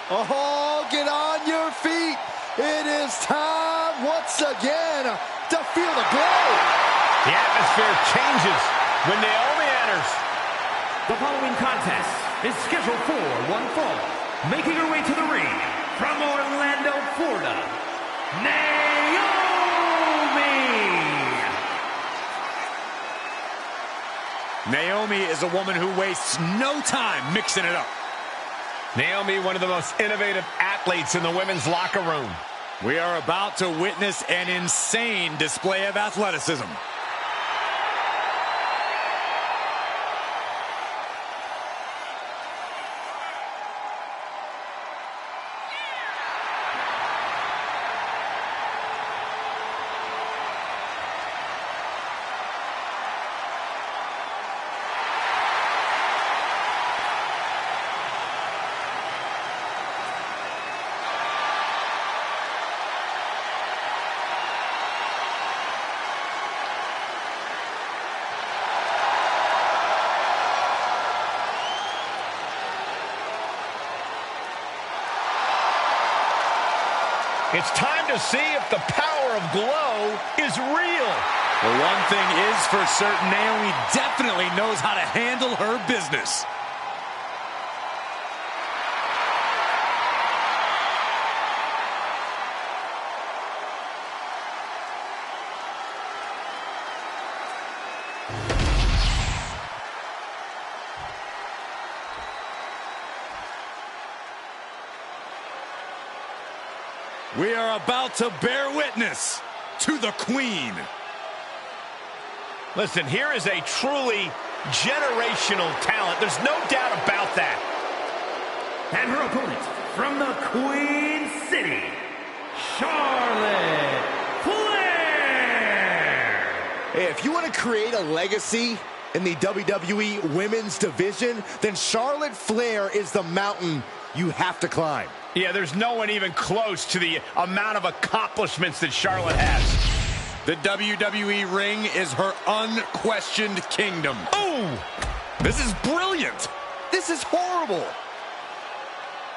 Oh, get on your feet. It is time once again to feel the glow. The atmosphere changes when Naomi enters. The following contest is scheduled for one fall. Making her way to the ring from Orlando, Florida, Naomi is a woman who wastes no time mixing it up. Naomi, one of the most innovative athletes in the women's locker room. We are about to witness an insane display of athleticism. It's time to see if the power of glow is real. Well, one thing is for certain, Naomi definitely knows how to handle her business. We are about to bear witness to the Queen. Listen, here is a truly generational talent. There's no doubt about that. and her opponent from the Queen City, Charlotte Flair. Hey, if you want to create a legacy in the WWE Women's Division, then Charlotte Flair is the mountain you have to climb. Yeah, there's no one even close to the amount of accomplishments that Charlotte has. The WWE ring is her unquestioned kingdom. Ooh! This is brilliant. This is horrible.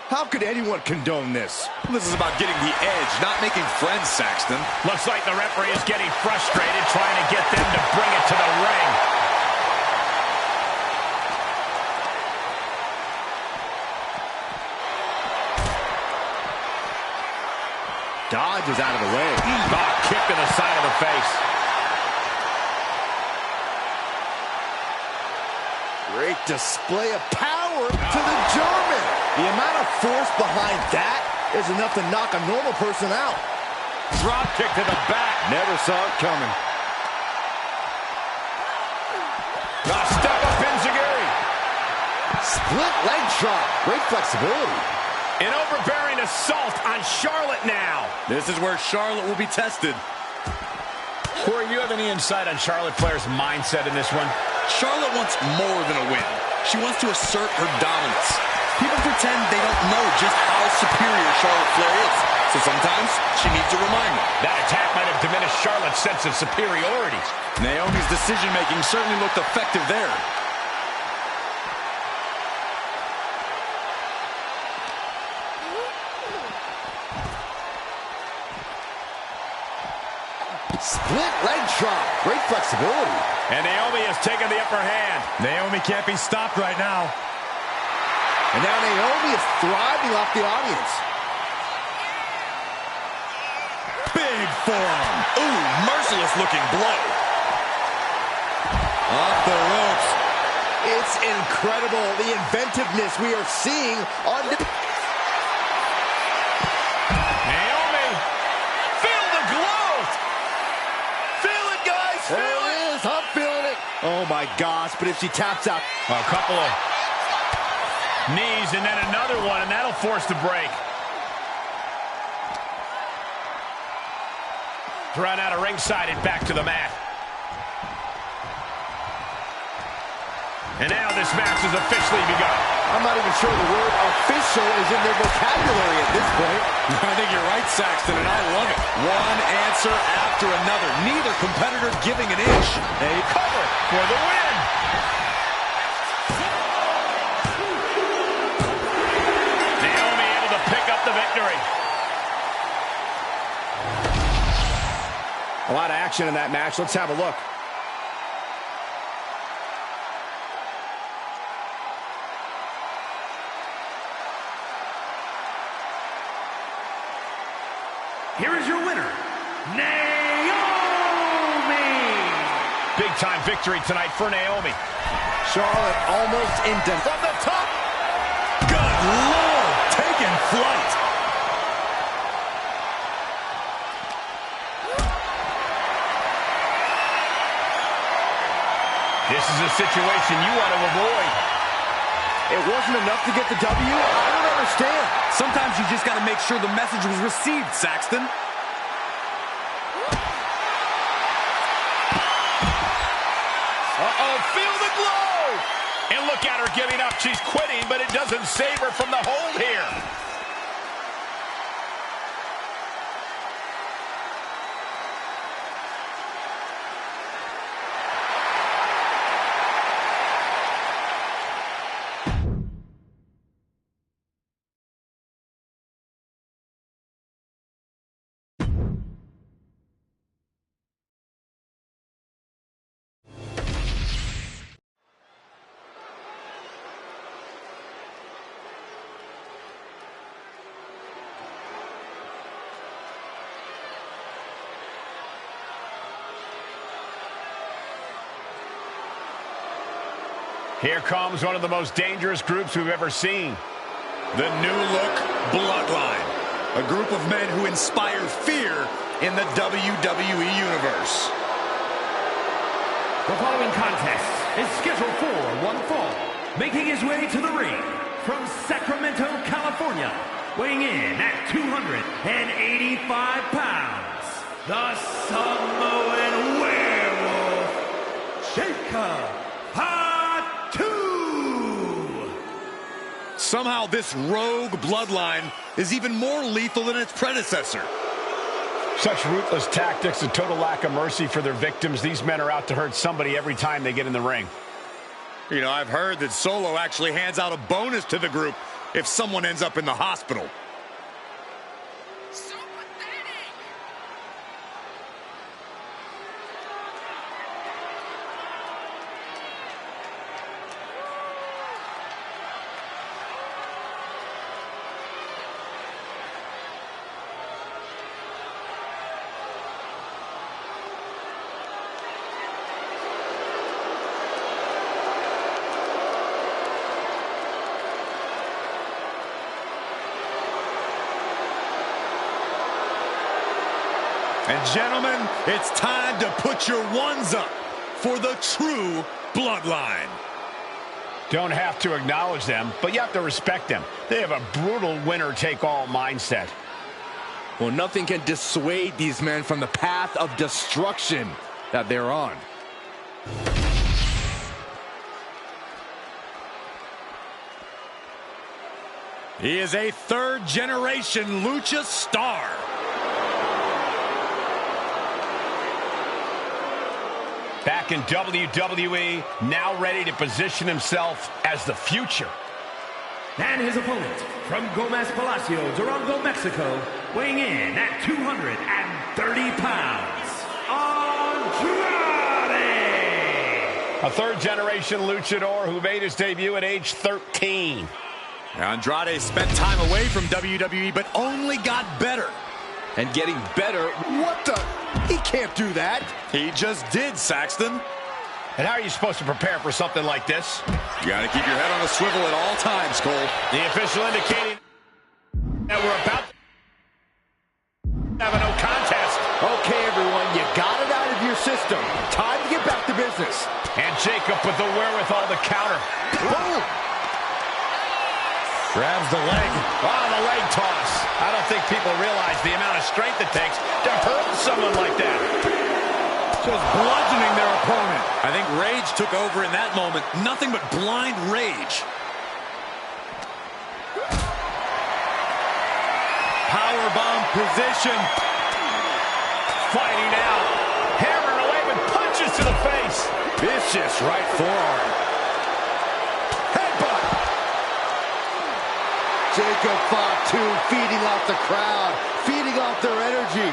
How could anyone condone this? This is about getting the edge, not making friends, Saxton. Looks like the referee is getting frustrated trying to get them to bring it to the ring. Dodge is out of the way. Oh, kick to the side of the face. Great display of power to the German. The amount of force behind that is enough to knock a normal person out. Drop kick to the back. Never saw it coming. Step up enziguri. Split leg drop. Great flexibility. An overbearing assault on Charlotte now. This is where Charlotte will be tested. Corey, do you have any insight on Charlotte Flair's mindset in this one? Charlotte wants more than a win. She wants to assert her dominance. People pretend they don't know just how superior Charlotte Flair is. So sometimes she needs a reminder. That attack might have diminished Charlotte's sense of superiority. Naomi's decision-making certainly looked effective there. Split leg drop. Great flexibility. And Naomi has taken the upper hand. Naomi can't be stopped right now. And now Naomi is thriving off the audience. Big forearm. Ooh, merciless looking blow. Off the ropes. It's incredible, the inventiveness we are seeing on the... Naomi, feel the glow. Feel it, guys, feel There it. it is, I'm feeling it. Oh my gosh, but if she taps out... A couple of knees and then another one, and that'll force the break. Run out of ringside and back to the mat. And now this match has officially begun. I'm not even sure the word official is in their vocabulary at this point. I think you're right, Saxton, and I love it. One answer after another. Neither competitor giving an inch. A cover for the win. Naomi able to victory. A lot of action in that match. Let's have a look. Here is your winner, Naomi! Big-time victory tonight for Naomi. Charlotte almost into from the top. Good Lord, taking flight. This is a situation you want to avoid. It wasn't enough to get the W? I don't understand. Sometimes you just got to make sure the message was received, Saxton. Uh-oh, feel the glow! And look at her giving up. She's quitting, but it doesn't save her from the hold here. Here comes one of the most dangerous groups we've ever seen. The new look Bloodline. A group of men who inspire fear in the WWE Universe. The following contest is scheduled for one fall. Making his way to the ring from Sacramento, California, weighing in at 285 pounds, the Samoan Werewolf, Jacob. Somehow this rogue bloodline is even more lethal than its predecessor. Such ruthless tactics, a total lack of mercy for their victims. These men are out to hurt somebody every time they get in the ring. You know, I've heard that Solo actually hands out a bonus to the group if someone ends up in the hospital. And gentlemen, it's time to put your ones up for the true bloodline. Don't have to acknowledge them, but you have to respect them. They have a brutal winner-take-all mindset. Well, nothing can dissuade these men from the path of destruction that they're on. He is a third-generation Lucha star. Back in WWE, now ready to position himself as the future. And his opponent, from Gomez Palacio, Durango, Mexico, weighing in at 230 pounds, Andrade! A third-generation luchador who made his debut at age 13. Andrade spent time away from WWE, but only got better. And getting better, what the? He can't do that. He just did, Saxton. And how are you supposed to prepare for something like this? You got to keep your head on a swivel at all times, Cole. The official indicating that we're about to have a no contest. Okay, everyone, you got it out of your system. Time to get back to business. And Jacob with the wherewithal to counter. Boom! Grabs the leg. Oh, the leg toss. I don't think people realize the amount of strength it takes to hurt someone like that. Just bludgeoning their opponent. I think rage took over in that moment. Nothing but blind rage. Powerbomb position. Fighting out. Hammering away with punches to the face. Vicious right forearm. Headbutt. Jacob Fatu feeding off the crowd, feeding off their energy.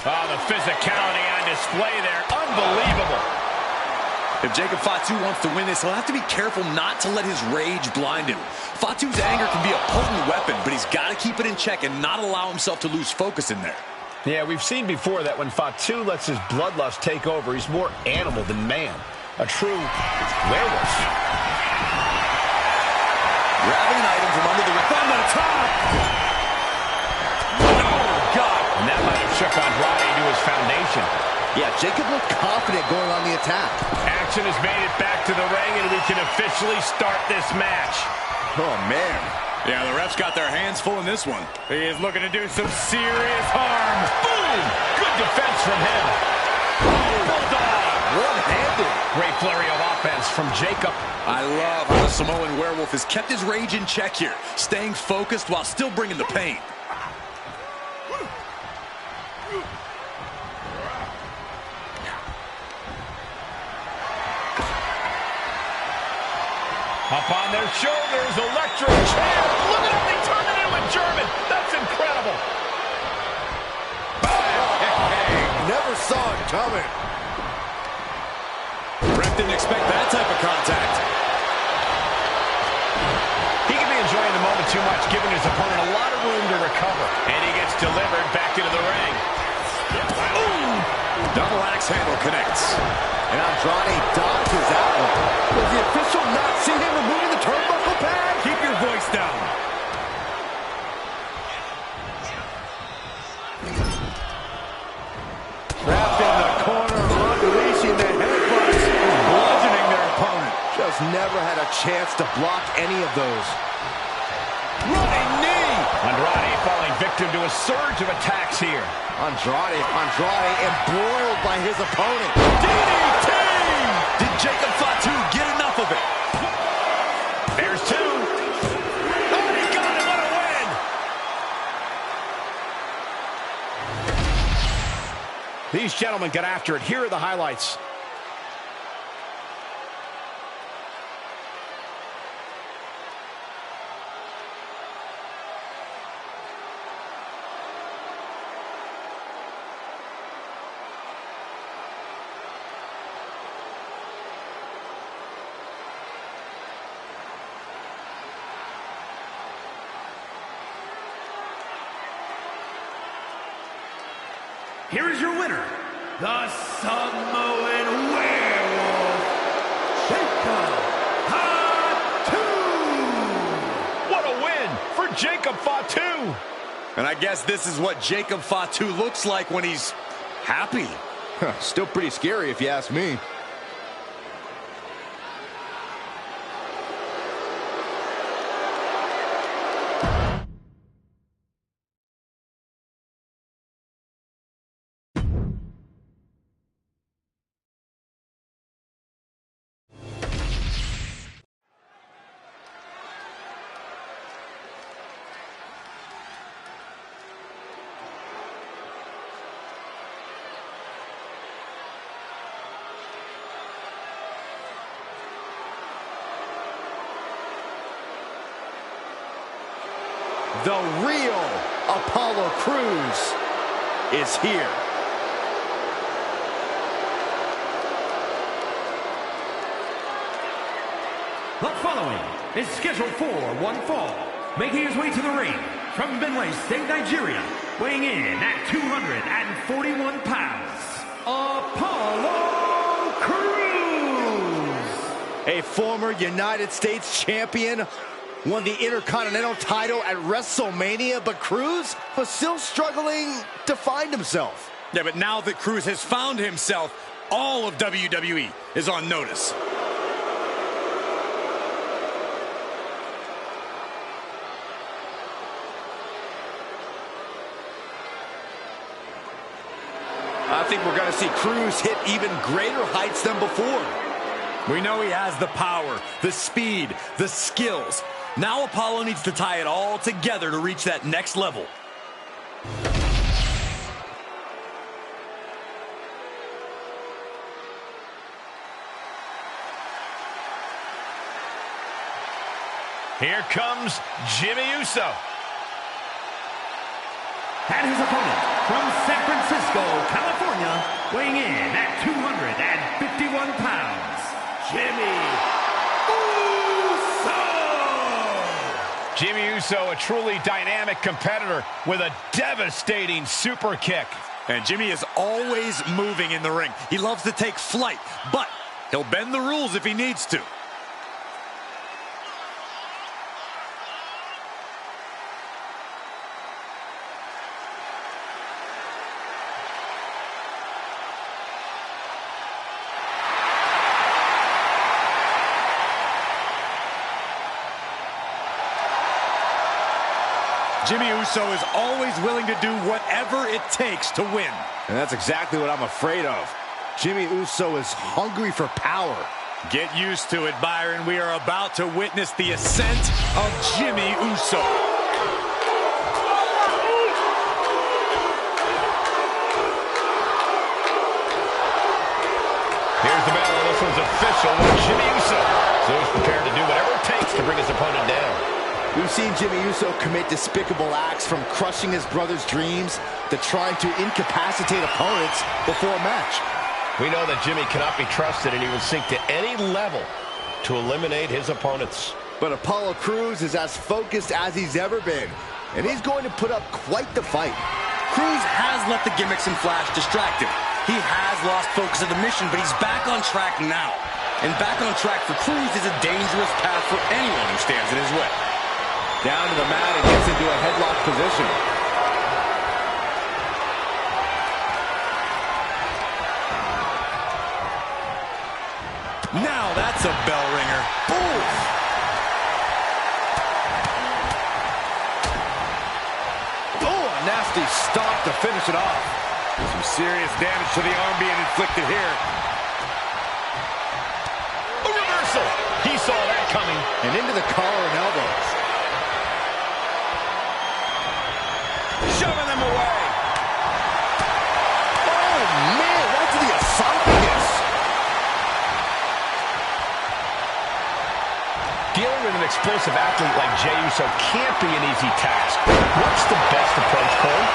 Oh, the physicality on display there. Unbelievable. If Jacob Fatu wants to win this, he'll have to be careful not to let his rage blind him. Fatu's anger can be a potent weapon, but he's got to keep it in check and not allow himself to lose focus in there. Yeah, we've seen before that when Fatu lets his bloodlust take over, he's more animal than man. A true werewolf. Grabbing an item from under the ring. From the top! Oh, God! And that might have shook Andrade to his foundation. Yeah, Jacob looked confident going on the attack. Action has made it back to the ring, and we can officially start this match. Oh, man. Yeah, the refs got their hands full in this one. He is looking to do some serious harm. Boom! Good defense from him. Bulldog! One-handed. Great flurry of offense from Jacob. I love how the Samoan werewolf has kept his rage in check here, staying focused while still bringing the pain. Up on their shoulders, electric chair. Look at how they turn it into a German. That's incredible. Never saw it coming. Ref didn't expect that type of contact. He could be enjoying the moment too much, giving his opponent a lot of room to recover. And he gets delivered back into the ring. Ooh. Double axe handle connects. And Andrade dodges that one. Does the official not see him removing the turnbuckle pad? Keep your voice down. Trapped in the corner, unleashing the headbutts, bludgeoning their opponent. Just never had a chance to block any of those. Running knee. Andrade falling victim to a surge of attacks here. Andrade embroiled by his opponent. DDT! Did Jacob Fatu get enough of it? There's two. Oh, he got it! What a win! These gentlemen got after it. Here are the highlights. Here is your winner, the Samoan Werewolf, Jacob Fatu. What a win for Jacob Fatu. And I guess this is what Jacob Fatu looks like when he's happy. Still pretty scary if you ask me. The real Apollo Crews is here. The following is scheduled for one fall, making his way to the ring from Benue State, Nigeria, weighing in at 241 pounds, Apollo Crews. A former United States champion, won the Intercontinental title at WrestleMania, but Crews was still struggling to find himself. Yeah, but now that Crews has found himself, all of WWE is on notice. I think we're going to see Crews hit even greater heights than before. We know he has the power, the speed, the skills. Now Apollo needs to tie it all together to reach that next level. Here comes Jimmy Uso. And his opponent from San Francisco, California, weighing in at 251 pounds, Jimmy Uso! Jimmy Uso, a truly dynamic competitor with a devastating super kick. And Jimmy is always moving in the ring. He loves to take flight, but he'll bend the rules if he needs to. Jimmy Uso is always willing to do whatever it takes to win. And that's exactly what I'm afraid of. Jimmy Uso is hungry for power. Get used to it, Byron. We are about to witness the ascent of Jimmy Uso. Here's the bell. This one's official with Jimmy Uso. So he's prepared to do whatever it takes to bring his opponent down. We've seen Jimmy Uso commit despicable acts, from crushing his brother's dreams to trying to incapacitate opponents before a match. We know that Jimmy cannot be trusted, and he will sink to any level to eliminate his opponents. But Apollo Crews is as focused as he's ever been, and he's going to put up quite the fight. Crews has let the gimmicks and flash distract him. He has lost focus of the mission, but he's back on track now. And back on track for Crews is a dangerous path for anyone who stands in his way. Down to the mat and gets into a headlock position. Now that's a bell ringer. Boom! Oh, a nasty stomp to finish it off. Some serious damage to the arm being inflicted here. A reversal. He saw that coming. And into the collar and elbows. Shoving them away. Oh, man, right to the esophagus. Dealing with an explosive athlete like Jey Uso can't be an easy task. What's the best approach, Cole?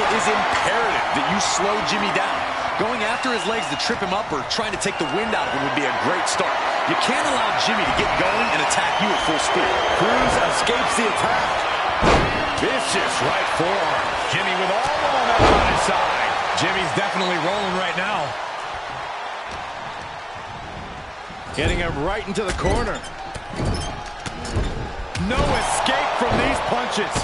It is imperative that you slow Jimmy down. Going after his legs to trip him up or trying to take the wind out of him would be a great start. You can't allow Jimmy to get going and attack you at full speed. Crews escapes the attack. Vicious right forearm. Jimmy with all the momentum on his side. Jimmy's definitely rolling right now. Getting him right into the corner. No escape from these punches.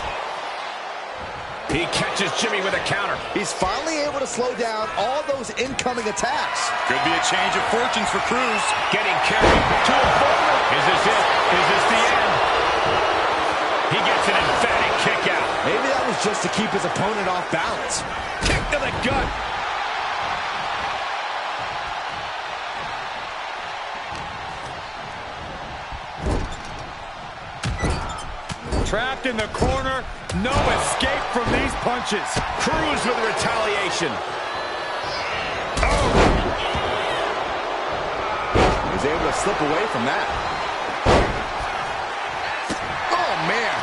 He catches Jimmy with a counter. He's finally able to slow down all those incoming attacks. Could be a change of fortunes for Crews. Getting carried to a corner. Is this it? Is this the end? He gets an emphatic kick out. Maybe that was just to keep his opponent off balance. Kick to the gut. Trapped in the corner. No escape from these punches. Crews with retaliation. He's able to slip away from that. Oh, man.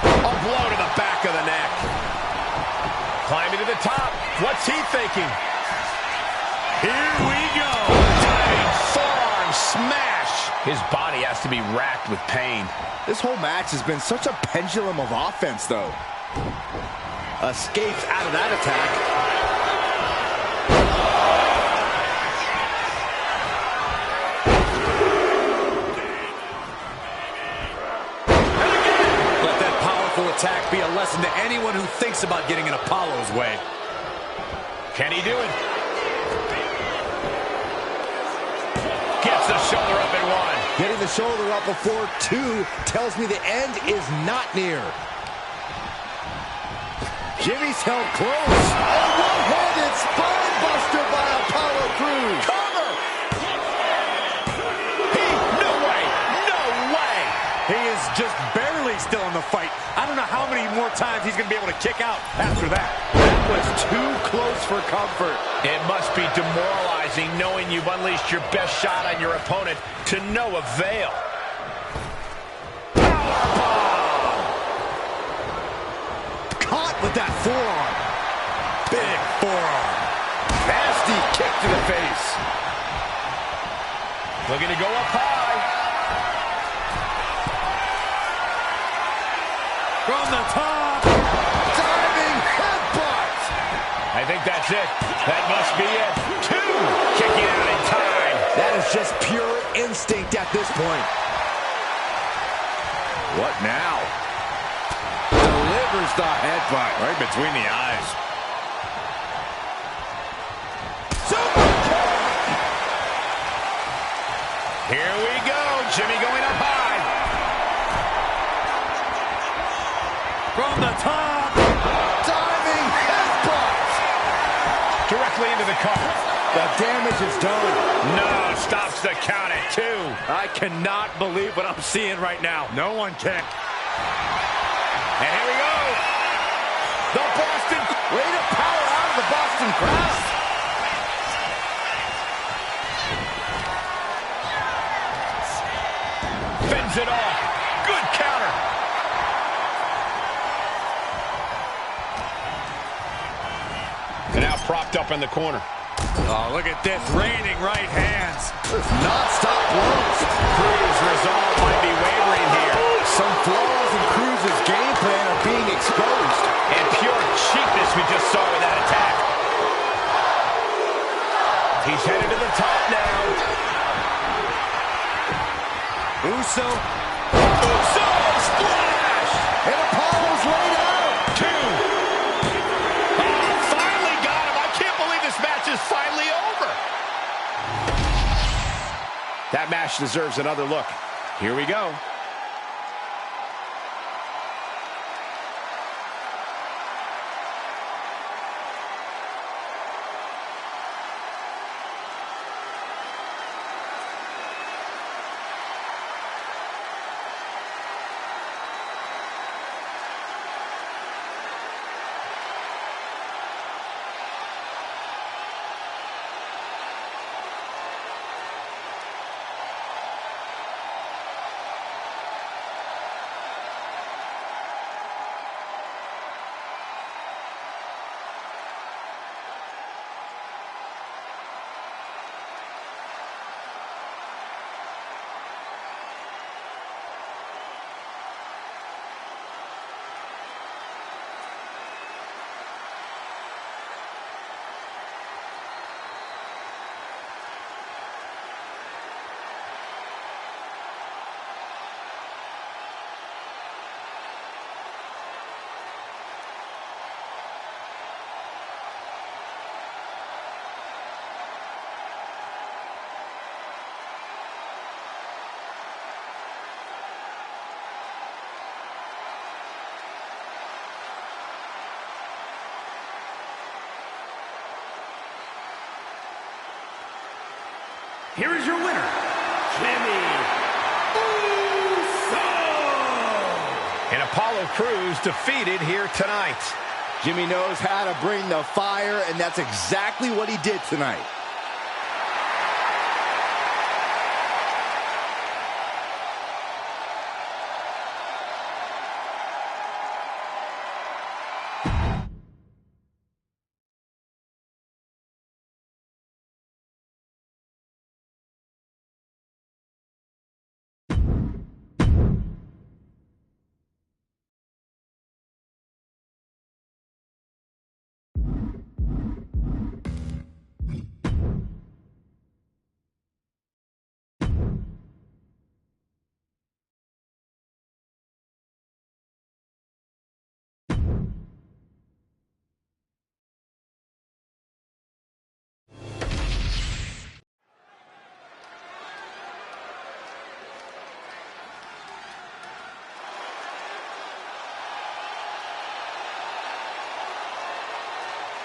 A blow to the back of the neck. Climbing to the top. What's he thinking? Here we go. Diving forearm smash. His body has to be racked with pain. This whole match has been such a pendulum of offense, though. Escapes out of that attack. Let that powerful attack be a lesson to anyone who thinks about getting in Apollo's way. Can he do it? Gets the shoulder up and one. Getting the shoulder up before two tells me the end is not near. Jimmy's held close. A one-handed spine buster by Apollo Crews. Cover! No way! No way! He is just barely still in the fight. I don't know how many more times he's going to be able to kick out after that. That was too close for comfort. It must be demoralizing knowing you've unleashed your best shot on your opponent to no avail. forearm. Big forearm. Nasty kick to the face. Looking to go up high. From the top. Diving headbutt. I think that's it. That must be it. 2. Kicking out in time. That is just pure instinct at this point. What now? Delivers the headbutt. Right between the eyes. Here we go. Jimmy going up high. From the top. Diving headbutt. Directly into the cover. The damage is done. No, stops the count at 2. I cannot believe what I'm seeing right now. No one can. And here we go. The Boston. Way to power out of the Boston crowd. Fends it off. Good counter. And now propped up in the corner. Oh, look at this. Raining right hands. Non-stop blows. Cruz' resolve might be wavering here. Some flaws in Cruz's game plan are being exposed. And pure cheapness we just saw with that attack. He's headed to the top now. Uso. Uso splash! And Apollo's laid out. 2. Oh, finally got him. I can't believe this match is finally over. That match deserves another look. Here we go. Here is your winner, Jimmy Uso! And Apollo Crews defeated here tonight. Jimmy knows how to bring the fire, and that's exactly what he did tonight.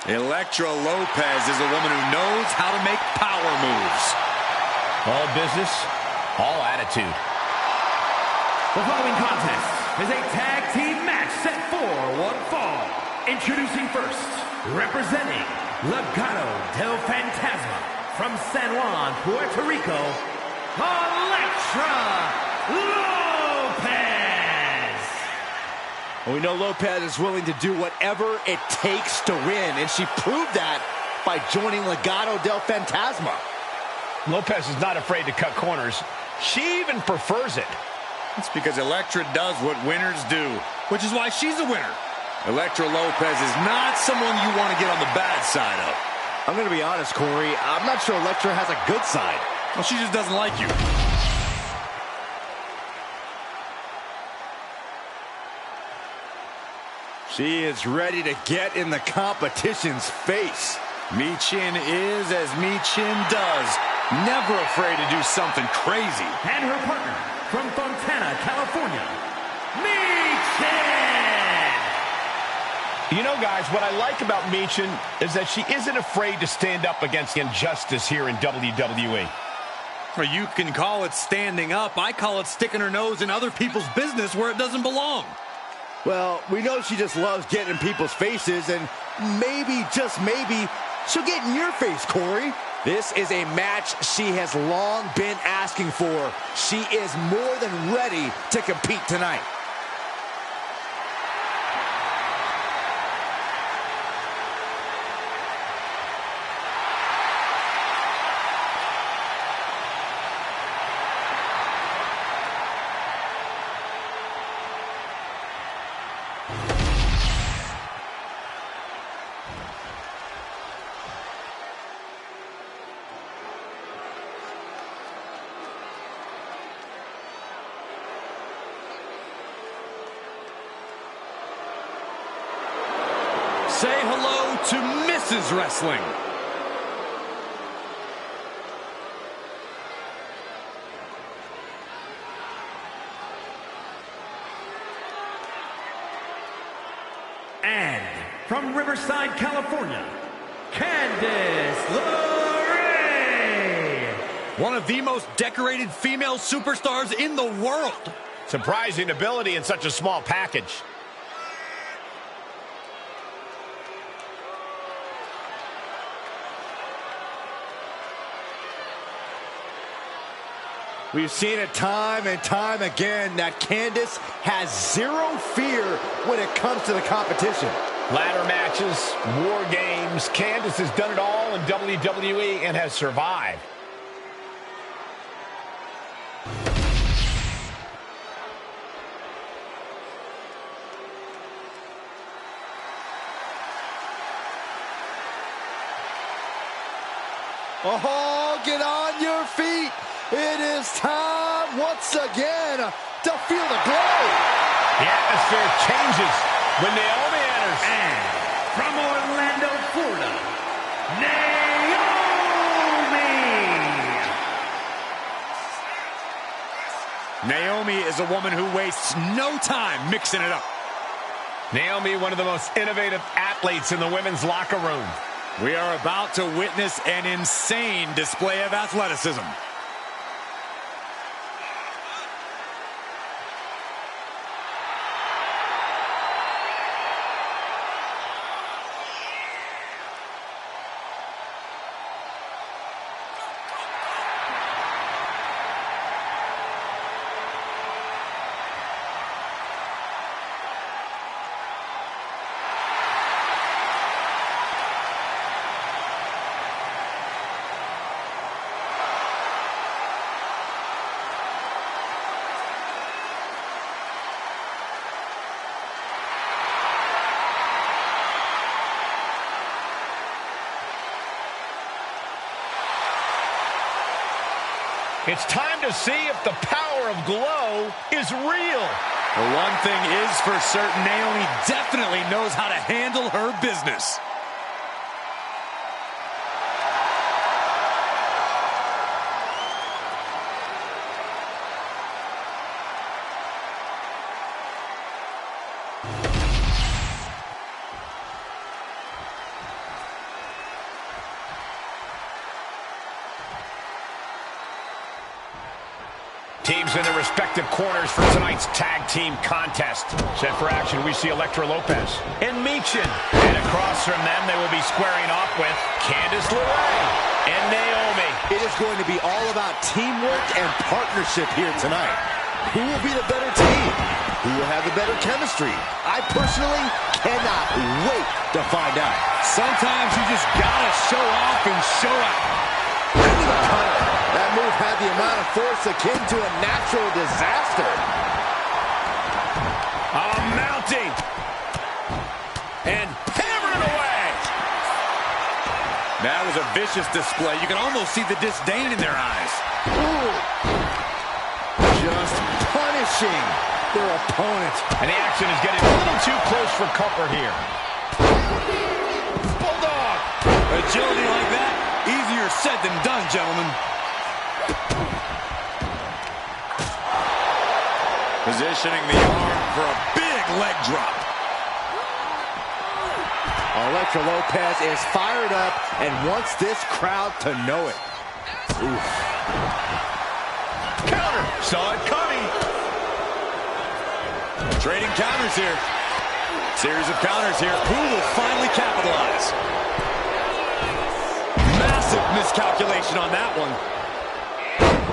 Elektra Lopez is a woman who knows how to make power moves. All business, all attitude. The following contest is a tag team match set for one fall. Introducing first, representing Legado del Fantasma from San Juan, Puerto Rico, Elektra Lopez. We know Lopez is willing to do whatever it takes to win, and she proved that by joining Legado del Fantasma. Lopez is not afraid to cut corners. She even prefers it. It's because Elektra does what winners do, which is why she's a winner. Elektra Lopez is not someone you want to get on the bad side of. I'm going to be honest, Corey. I'm not sure Elektra has a good side. Well, she just doesn't like you. She is ready to get in the competition's face. Michin is as Michin does. Never afraid to do something crazy. And her partner from Fontana, California, Michin! You know, guys, what I like about Michin is that she isn't afraid to stand up against injustice here in WWE. Or you can call it standing up. I call it sticking her nose in other people's business where it doesn't belong. Well, we know she just loves getting in people's faces, and maybe, just maybe, she'll get in your face, Corey. This is a match she has long been asking for. She is more than ready to compete tonight. Say hello to Mrs. Wrestling. And from Riverside, California, Candice LeRae. One of the most decorated female superstars in the world. Surprising ability in such a small package. We've seen it time and time again that Candice has zero fear when it comes to the competition. Ladder matches, war games. Candice has done it all in WWE and has survived. Oh, get on your feet. It is time once again to feel the glow. The atmosphere changes when Naomi enters. And from Orlando, Florida, Naomi! Naomi is a woman who wastes no time mixing it up. Naomi, one of the most innovative athletes in the women's locker room. We are about to witness an insane display of athleticism. It's time to see if the power of glow is real. The one thing is for certain, Naomi definitely knows how to handle her business. Teams in their respective corners for tonight's tag team contest. Set for action, we see Elektra Lopez and Michin. And across from them, they will be squaring off with Candice LeRae and Naomi. It is going to be all about teamwork and partnership here tonight. Who will be the better team? Who will have the better chemistry? I personally cannot wait to find out. Sometimes you just gotta show off and show out. Into the cutter. That move had the amount of force akin to a natural disaster. Mounting. And hammering away. That was a vicious display. You can almost see the disdain in their eyes. Ooh. Just punishing their opponent. And the action is getting a little too close for comfort here. Bulldog. Agility like that, easier said than done, gentlemen. Positioning the arm for a big leg drop. Elektra Lopez is fired up and wants this crowd to know it. Oof. Counter. Saw it coming. Trading counters here. Series of counters here. Who will finally capitalize? Massive miscalculation on that one.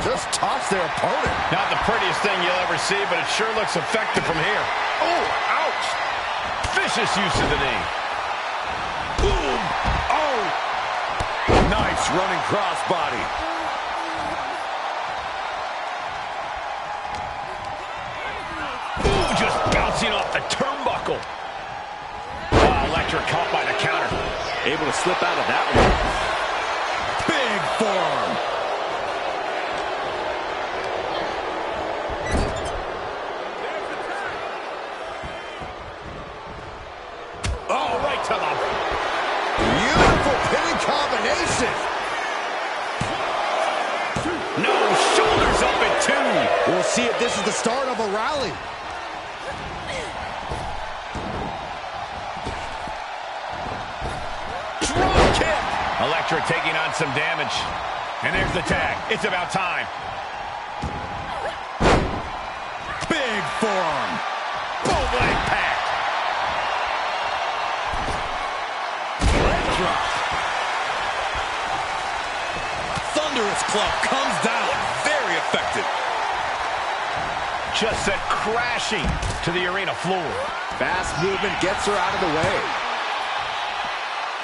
Just toss their opponent. Not the prettiest thing you'll ever see, but it sure looks effective from here. Oh, ouch. Vicious use of the knee. Boom. Oh. Nice running crossbody. Ooh, just bouncing off the turnbuckle. Oh, Elektra caught by the counter. Able to slip out of that one. Big forearm. Oh, right to the... Beautiful pinning combination. No, shoulders up at 2. We'll see if this is the start of a rally. Drop kick. Elektra taking on some damage. And there's the tag. It's about time. Big forearm. Boom, leg pack. Thunderous club comes down. Very effective. Just sent crashing to the arena floor. Fast movement gets her out of the way.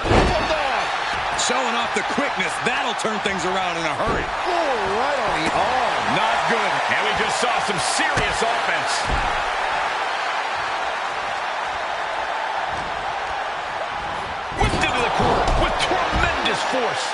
Bulldog. Showing off the quickness. That'll turn things around in a hurry. Oh, right on the arm. Not good. And we just saw some serious offense. Whipped into the corner with tremendous force.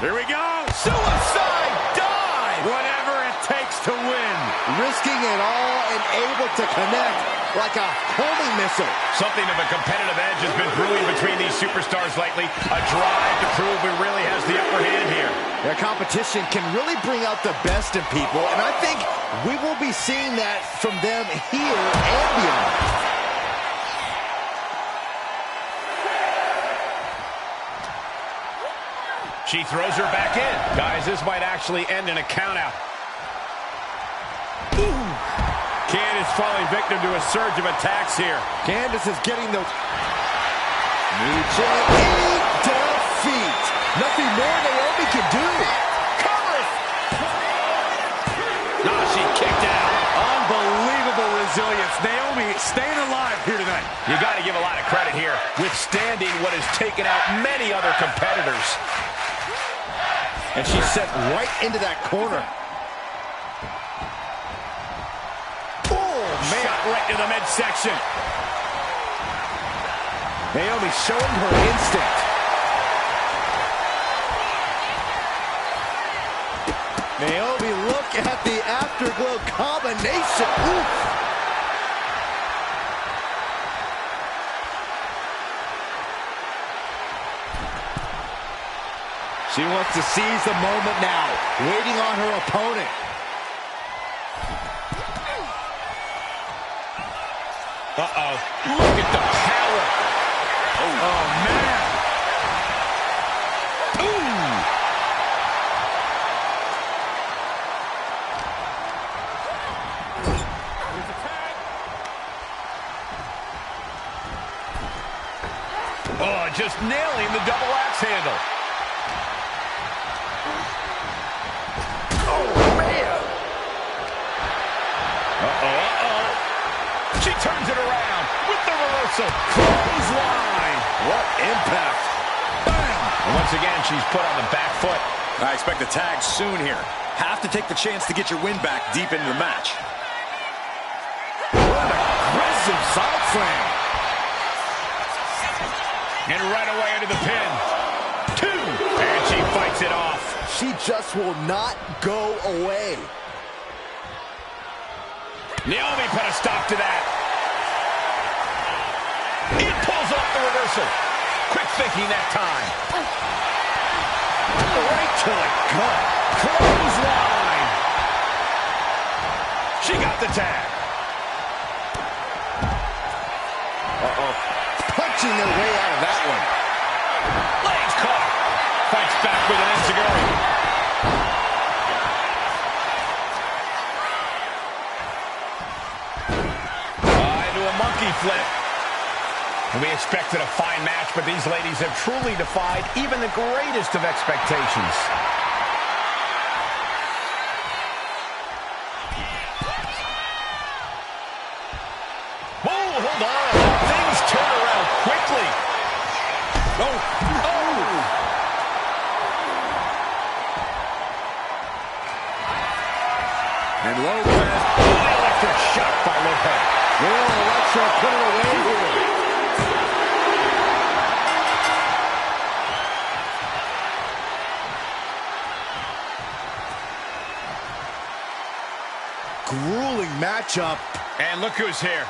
Here we go. Suicide dive. Whatever it takes to win. Risking it all and able to connect like a homing missile. Something of a competitive edge has been brewing between these superstars lately. A drive to prove who really has the upper hand here. Their competition can really bring out the best in people, and I think we will be seeing that from them here and beyond. She throws her back in. Guys, this might actually end in a countout. Candice falling victim to a surge of attacks here. Candice is getting the... defeat. Nothing more Naomi can do. Cover! Nah, she kicked out. Unbelievable resilience. Naomi staying alive here tonight. You got to give a lot of credit here, withstanding what has taken out many other competitors. And she's set right into that corner. Shot right to the midsection. Naomi showing her instinct. Naomi, look at the afterglow combination. Oof. She wants to seize the moment now, waiting on her opponent. Uh-oh. Look at the power. Oh man. Ooh. Oh, just nailing the double axe handle. Oh, man. turns it around with the reversal. Clothesline. What impact. Bam. And once again, she's put on the back foot. I expect a tag soon here. Have to take the chance to get your win back deep into the match. What an aggressive side slam. And right away into the pin. 2. And she fights it off. She just will not go away. Naomi put a stop to that. It pulls off the reversal. Quick thinking that time. Right to the gut. Clothesline. She got the tag. Uh-oh. Punching their way out of that one. Legs caught. Fights back with an enziguri. Into a monkey flip. And we expected a fine match, but these ladies have truly defied even the greatest of expectations. Oh, hold on. Things turn around quickly. Oh. And Lopez. Electric shot by Lopez. Will Electra put it away here? Grueling matchup. And look who's here.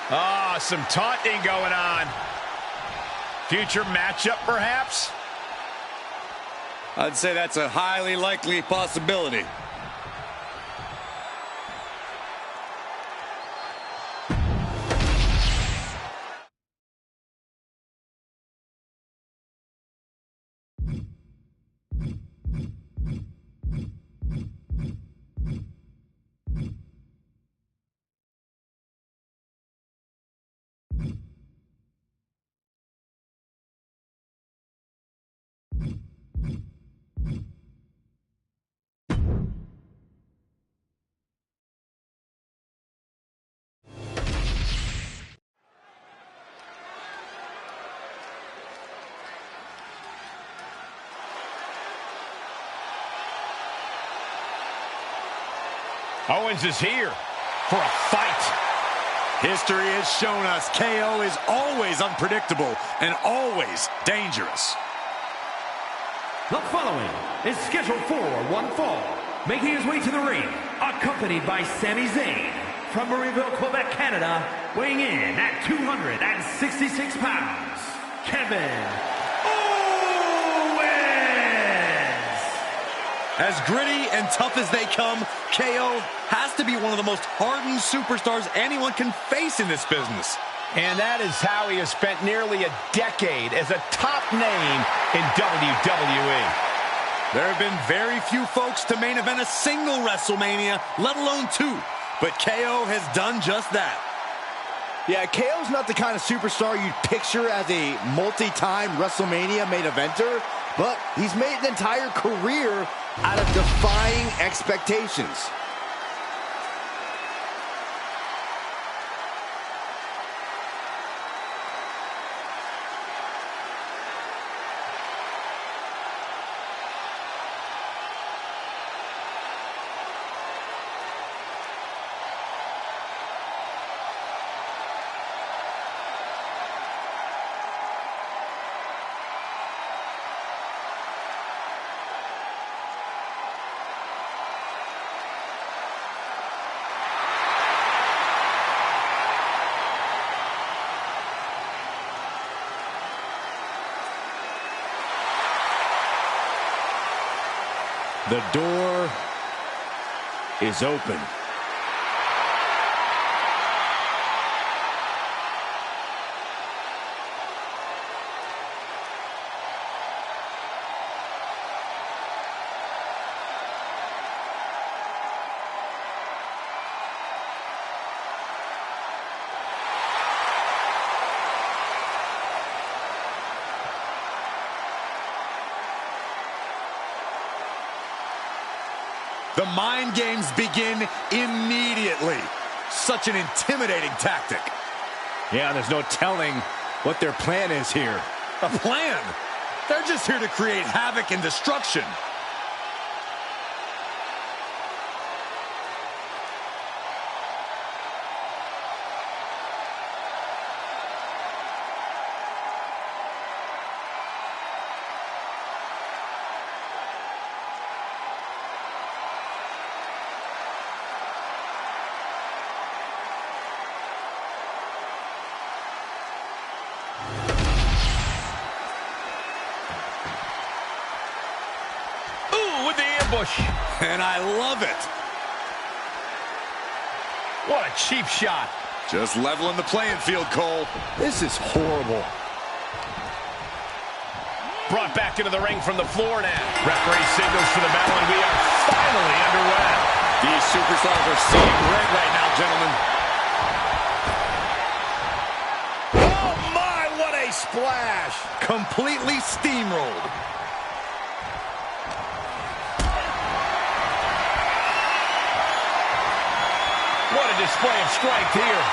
Ah, some taunting going on. Future matchup, perhaps? I'd say that's a highly likely possibility. Owens is here for a fight. History has shown us KO is always unpredictable and always dangerous. The following is scheduled for one fall. Making his way to the ring, accompanied by Sami Zayn, from Marieville, Quebec, Canada, weighing in at 266 pounds, Kevin Owens! As gritty and tough as they come, KO has to be one of the most hardened superstars anyone can face in this business. And that is how he has spent nearly a decade as a top name in WWE. There have been very few folks to main event a single WrestleMania, let alone 2. But KO has done just that. Yeah, KO's not the kind of superstar you'd picture as a multi-time WrestleMania main eventer, but he's made an entire career out of defying expectations. The door is open. The mind games begin immediately. Such an intimidating tactic. Yeah, there's no telling what their plan is here. A plan? They're just here to create havoc and destruction. And I love it. What a cheap shot. Just leveling the playing field, Cole. This is horrible. Brought back into the ring from the floor now. Referee signals for the bell, and we are finally underway. These superstars are seeing red right now, gentlemen. Oh, my, what a splash. Completely steamrolled. What a display of strength here.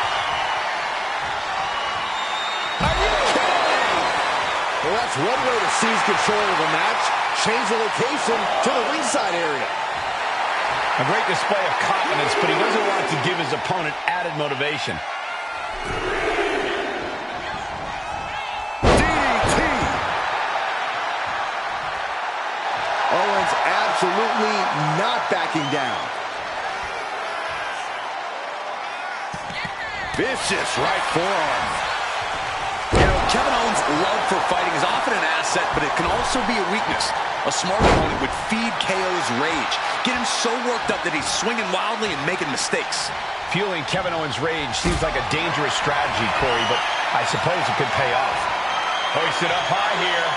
Are you kidding me? Well, that's one way to seize control of a match. Change the location to the ringside area. A great display of confidence, but he doesn't want to give his opponent added motivation. DDT! Owens absolutely not backing down. Vicious right forearm. You know, Kevin Owens' love for fighting is often an asset, but it can also be a weakness. A smart opponent would feed KO's rage, get him so worked up that he's swinging wildly and making mistakes. Fueling Kevin Owens' rage seems like a dangerous strategy, Corey, but I suppose it could pay off. Hoisted up high here.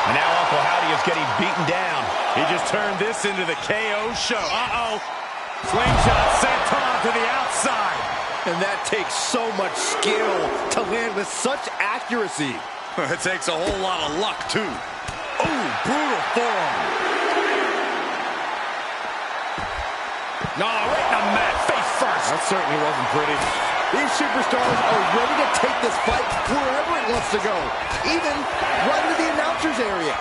And now Uncle Howdy is getting beaten down. He just turned this into the KO show. Uh-oh. Slingshot sent on to the outside. And that takes so much skill to land with such accuracy. It takes a whole lot of luck, too. Oh, brutal forearm. No, right in the mat, face first. That certainly wasn't pretty. These superstars are ready to take this fight wherever it wants to go, even right into the announcer's area.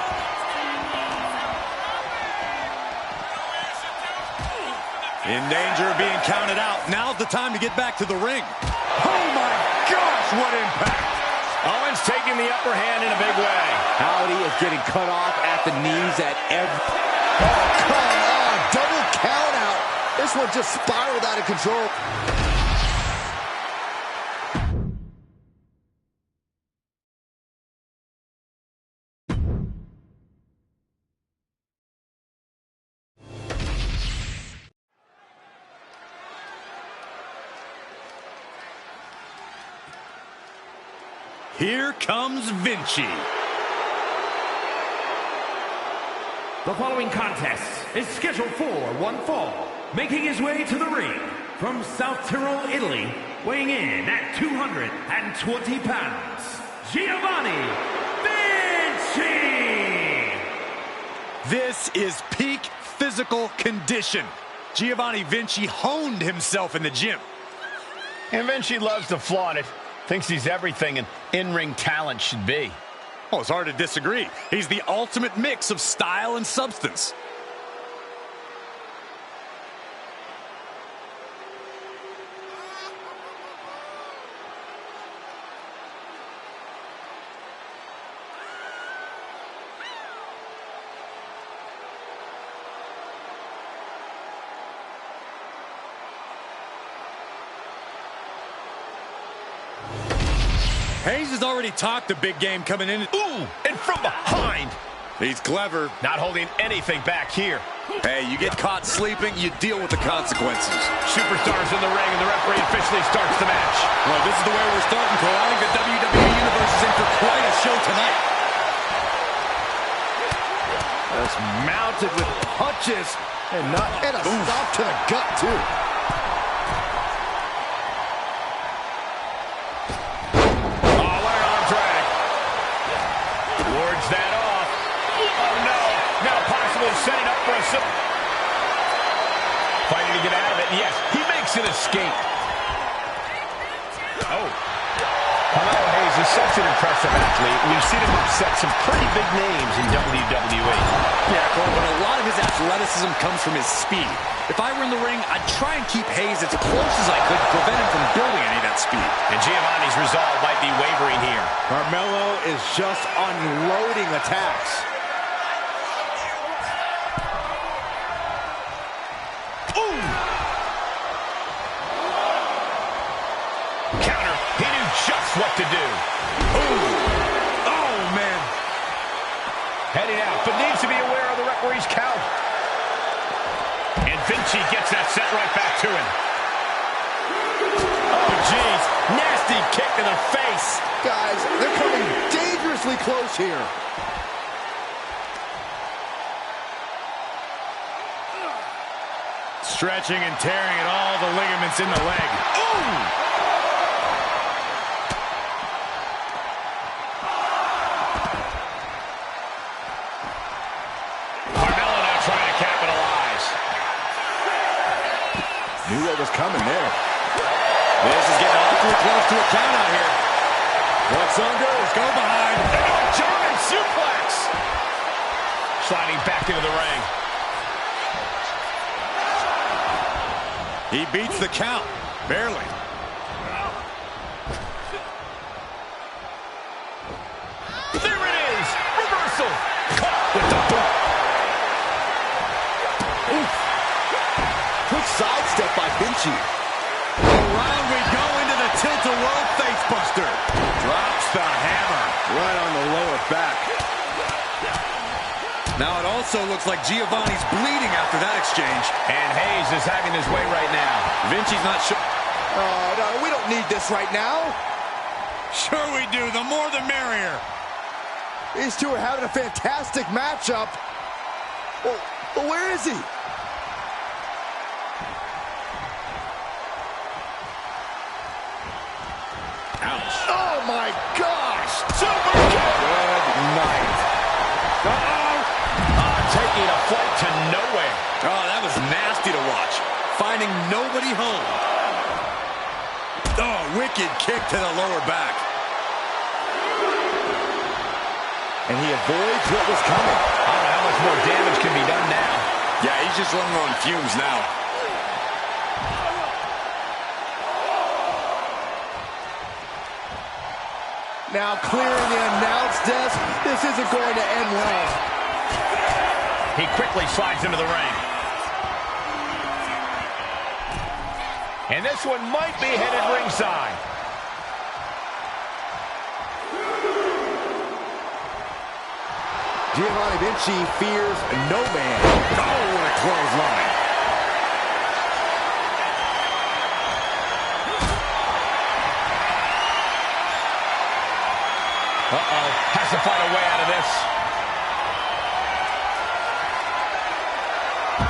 In danger of being counted out. Now's the time to get back to the ring. Oh, my gosh, what impact. Owens taking the upper hand in a big way. Howdy is getting cut off at the knees at every... Oh, come on, double count out. This one just spiraled out of control. Here comes Vinci. The following contest is scheduled for one fall. Making his way to the ring from South Tyrol, Italy, weighing in at 220 pounds, Giovanni Vinci! This is peak physical condition. Giovanni Vinci honed himself in the gym. And Vinci loves to flaunt it. Thinks he's everything an in-ring talent should be. Oh, it's hard to disagree. He's the ultimate mix of style and substance. Hayes has already talked a big game coming in. Ooh, and from behind. He's clever. Not holding anything back here. Hey, you get caught sleeping, you deal with the consequences. Superstars in the ring, and the referee officially starts the match. Well, this is the way we're starting, Cole. I think the WWE Universe is in for quite a show tonight. That's mounted with punches and a stop to the gut, too. That off. Oh, no. for a sip. Fighting to get out of it. Yes, he makes an escape. Oh. Carmelo Hayes is such an impressive athlete. We've seen him upset some pretty big names in WWE. Yeah, Cole, but a lot of his athleticism comes from his speed. If I were in the ring, I'd try and keep Hayes as close as I could, prevent him from building any of that speed. And Giovanni's resolve might be wavering here. Carmelo is just unloading attacks. Ooh! Counter. He knew just what to do. Ooh! Oh, man. Heading out, but needs to be aware of the referee's count. And Vinci gets that set right back to him. Oh, jeez. Nasty kick to the face. Guys, they're coming dangerously close here. Stretching and tearing at all the ligaments in the leg. Ooh! Carmelo now trying to capitalize. Knew what was coming there. This is getting awfully close to a count out here. What's under? Let's go behind. German suplex. Sliding back into the ring. He beats the count. Barely. There it is. Reversal. Caught with the boot. Oof. Quick sidestep by Vinci. Around we go into the tilt-a-whirl facebuster. Drops the hammer. Right on the lower back. Now it also looks like Giovanni's bleeding after that exchange. And Hayes is having his way right now. Vinci's not sure. Oh, no, we don't need this right now. Sure we do. The more the merrier. These two are having a fantastic matchup. Well, where is he? Ouch. Oh, my gosh. Super kick. Good night. Uh-oh. Taking a flight to nowhere. Oh, that was nasty to watch. Finding nobody home. Oh, wicked kick to the lower back. And he avoids what was coming. I don't know how much more damage can be done now. Yeah, he's just running on fumes now. Now clearing the announce desk. This isn't going to end well. He quickly slides into the ring. And this one might be headed ringside. Giovanni Vinci fears no man. Oh, what a clothesline. Uh-oh. Has to find a way out of this.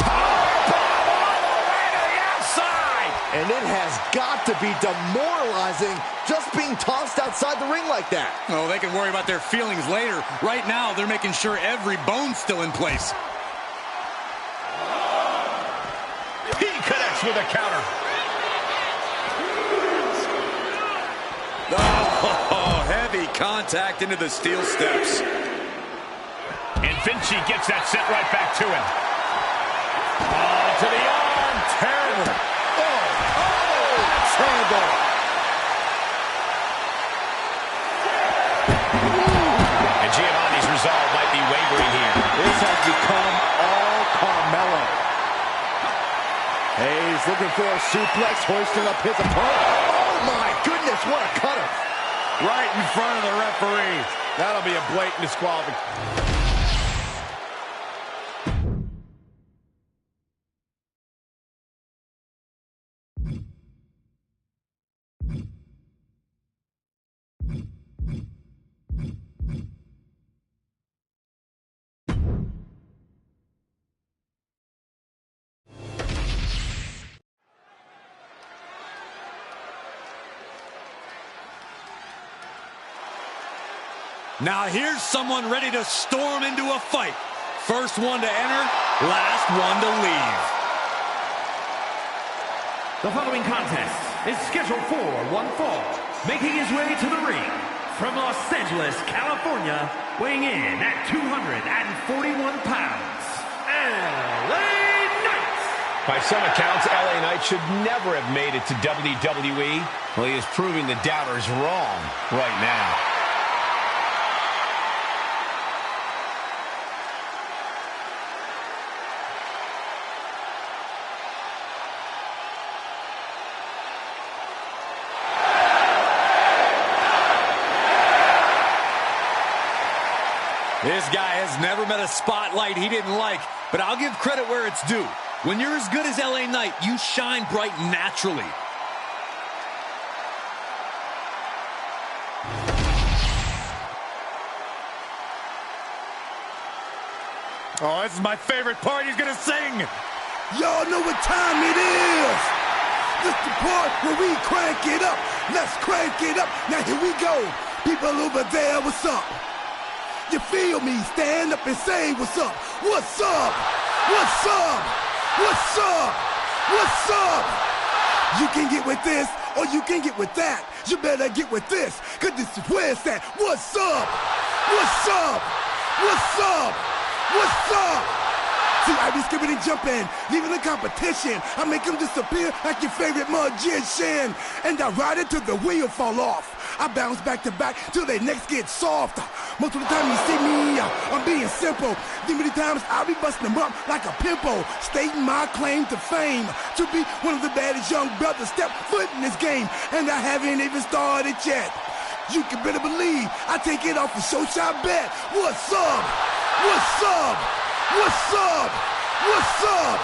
Powerbomb all the way to the outside. And it has got to be demoralizing just being tossed outside the ring like that. Oh, they can worry about their feelings later. Right now, they're making sure every bone's still in place. He connects with a counter. Oh, heavy contact into the steel steps. And Vinci gets that sent right back to him. Oh, to the arm. Terrible. Oh, terrible. And Giovanni's resolve might be wavering here. This has become all Carmelo. Hayes looking for a suplex, hoisting up his opponent. Oh my goodness, what a cutter. Right in front of the referee. That'll be a blatant disqualification. Now here's someone ready to storm into a fight. First one to enter last one to leave. The following contest is scheduled for one fall, making his way to the ring from Los Angeles, California, weighing in at 241 pounds, LA Knight. By some accounts, LA Knight should never have made it to WWE. Well, he is proving the doubters wrong right now. This guy has never met a spotlight he didn't like, but I'll give credit where it's due. When you're as good as LA Knight, you shine bright naturally. Oh, this is my favorite part. He's gonna sing. Y'all know what time it is. This the part where we crank it up. Let's crank it up. Now here we go. People over there, what's up? You feel me? Stand up and say what's up. What's up? What's up? What's up? What's up? You can get with this or you can get with that. You better get with this, cause this is where it's at. What's up? What's up? What's up? What's up? See, I be skipping and jumping, leaving the competition. I make them disappear like your favorite magician. And I ride it till the wheel fall off. I bounce back to back till their necks get soft. Most of the time you see me, I'm being simple. Then many times I'll be busting them up like a pimple, stating my claim to fame, to be one of the baddest young brothers step foot in this game. And I haven't even started yet. You can better believe I take it off the show shot bet. What's up? What's up? What's up? What's up?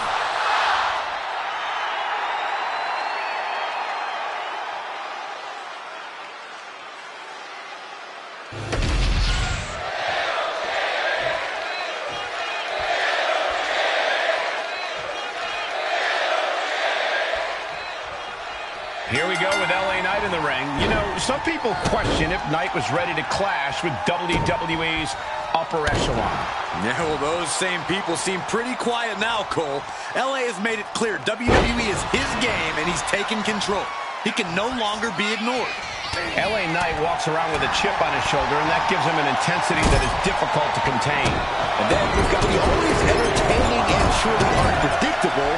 Here we go with LA Knight in the ring. You know, some people question if Knight was ready to clash with WWE's upper echelon. Yeah, well, those same people seem pretty quiet now, Cole. LA has made it clear WWE is his game and he's taken control. He can no longer be ignored. LA Knight walks around with a chip on his shoulder, and that gives him an intensity that is difficult to contain. And then we've got the always entertaining and truly unpredictable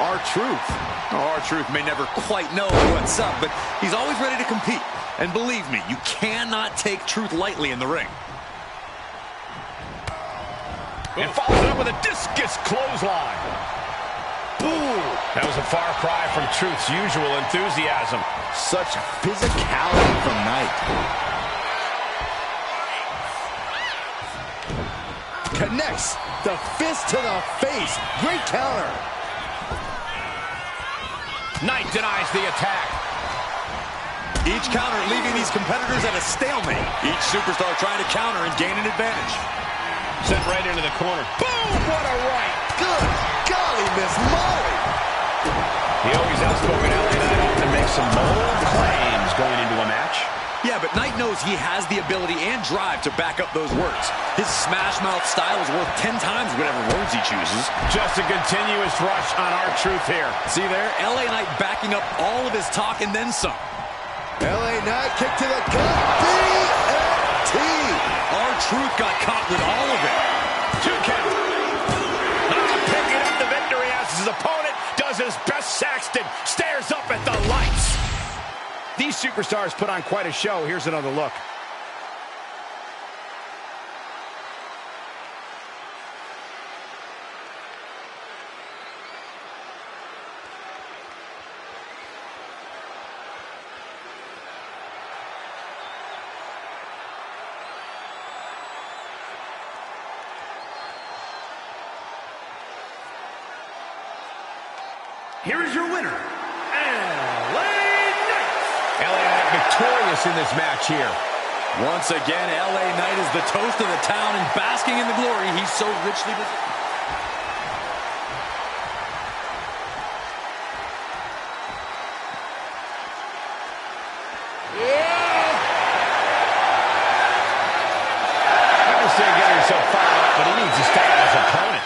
R-Truth. R-Truth may never quite know what's up, but he's always ready to compete. And believe me, you cannot take Truth lightly in the ring. And follows it up with a discus clothesline. Boom! That was a far cry from Truth's usual enthusiasm. Such physicality from Knight. Connects the fist to the face. Great counter. Knight denies the attack. Each counter leaving these competitors at a stalemate. Each superstar trying to counter and gain an advantage. Sent right into the corner. Boom! What a right! Good golly, Miss Molly. The always outspoken LA Knight often makes some bold claims going into a match. Yeah, but Knight knows he has the ability and drive to back up those words. His smash mouth style is worth 10 times whatever words he chooses. Just a continuous rush on R-Truth here. See there? LA Knight backing up all of his talk and then some. LA Knight kick to the gut. B.18. R-Truth got caught with all of it. 2 count. Picking up the victory as his opponent does his best Saxton. Stares up at the lights. These superstars put on quite a show. Here's another look. Here is your winner, LA Knight. LA Knight victorious in this match here. Once again, LA Knight is the toast of the town and basking in the glory he's so richly deserved. I understand getting himself fired up, but he needs to stop his opponent.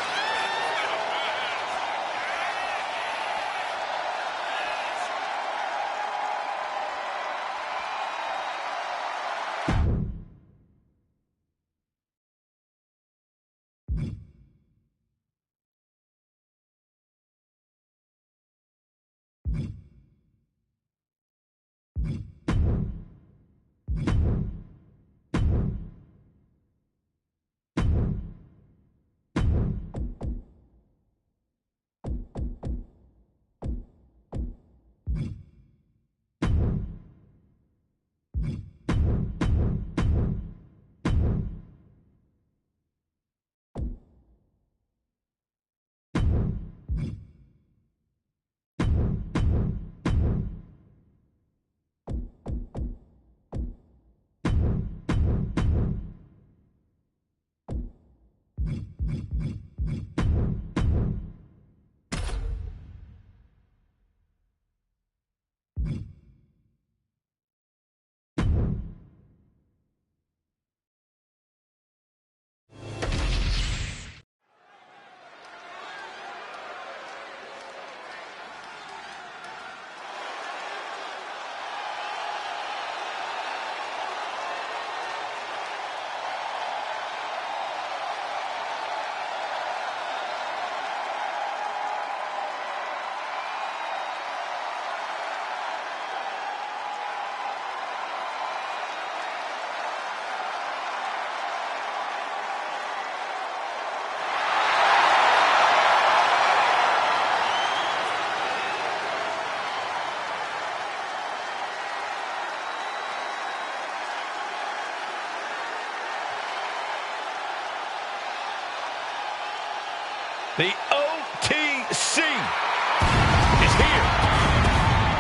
The OTC is here.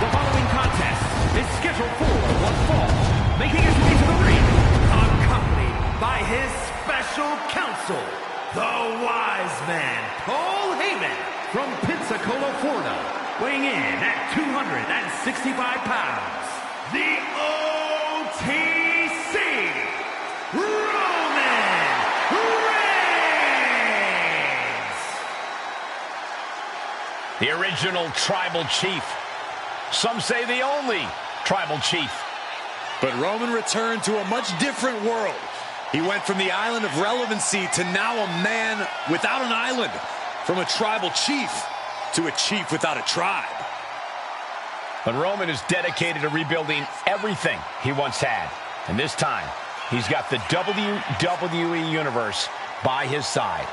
The following contest is scheduled for one fall, making his way to the ring, accompanied by his special counsel, the wise man, Paul Heyman, from Pensacola, Florida, weighing in at 265 pounds, the OTC, Roman Reigns! The original tribal chief. Some say the only tribal chief. But Roman returned to a much different world. He went from the island of relevancy to now a man without an island. From a tribal chief to a chief without a tribe. But Roman is dedicated to rebuilding everything he once had. And this time, he's got the WWE Universe by his side.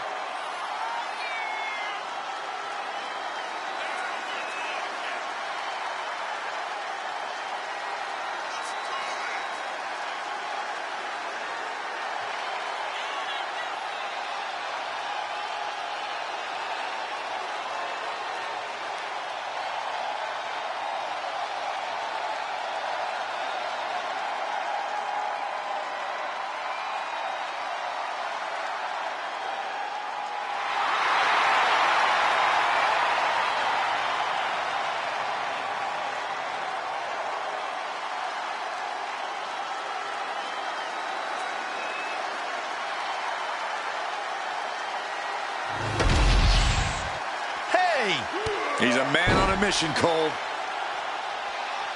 He's a man on a mission, Cole.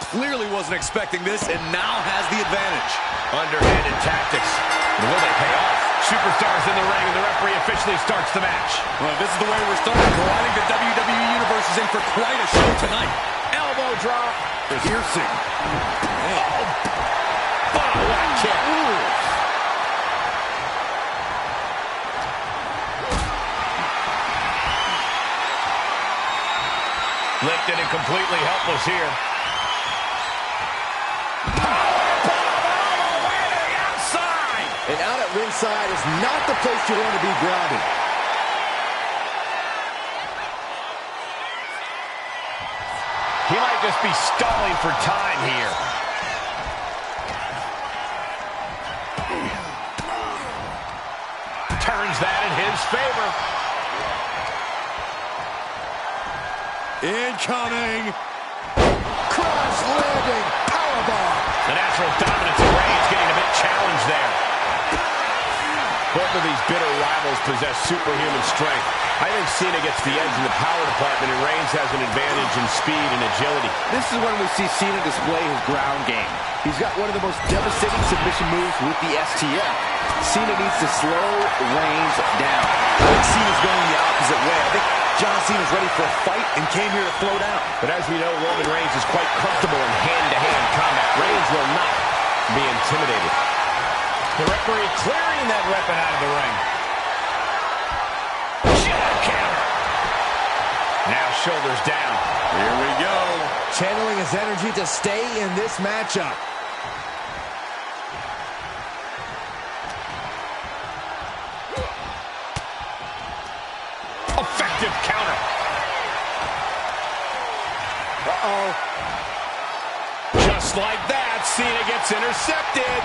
Clearly wasn't expecting this and now has the advantage. Underhanded tactics. Will they pay off? Superstars in the ring and the referee officially starts the match. Well, if this is the way we're starting, Cole, I think the WWE Universe is in for quite a show tonight. Elbow drop. Piercing. Oh, what kick. Lifted and completely helpless here. And out at ringside is not the place you want to be grounded. He might just be stalling for time here. Turns that in his favor. Incoming. Cross landing powerbomb. The natural dominance of Reigns getting a bit challenged there. Both of these bitter rivals possess superhuman strength. I think Cena gets the edge in the power department, and Reigns has an advantage in speed and agility. This is when we see Cena display his ground game. He's got one of the most devastating submission moves with the STF. Cena needs to slow Reigns down. I think Cena's going the opposite way. I think John Cena's ready for a fight and came here to throw down. But as we know, Roman Reigns is quite comfortable in hand-to-hand combat. Reigns will not be intimidated. The referee clearing that weapon out of the ring. Jackhammer. Now shoulders down. Here we go. Channeling his energy to stay in this matchup. Effective counter. Uh-oh. Just like that, Cena gets intercepted.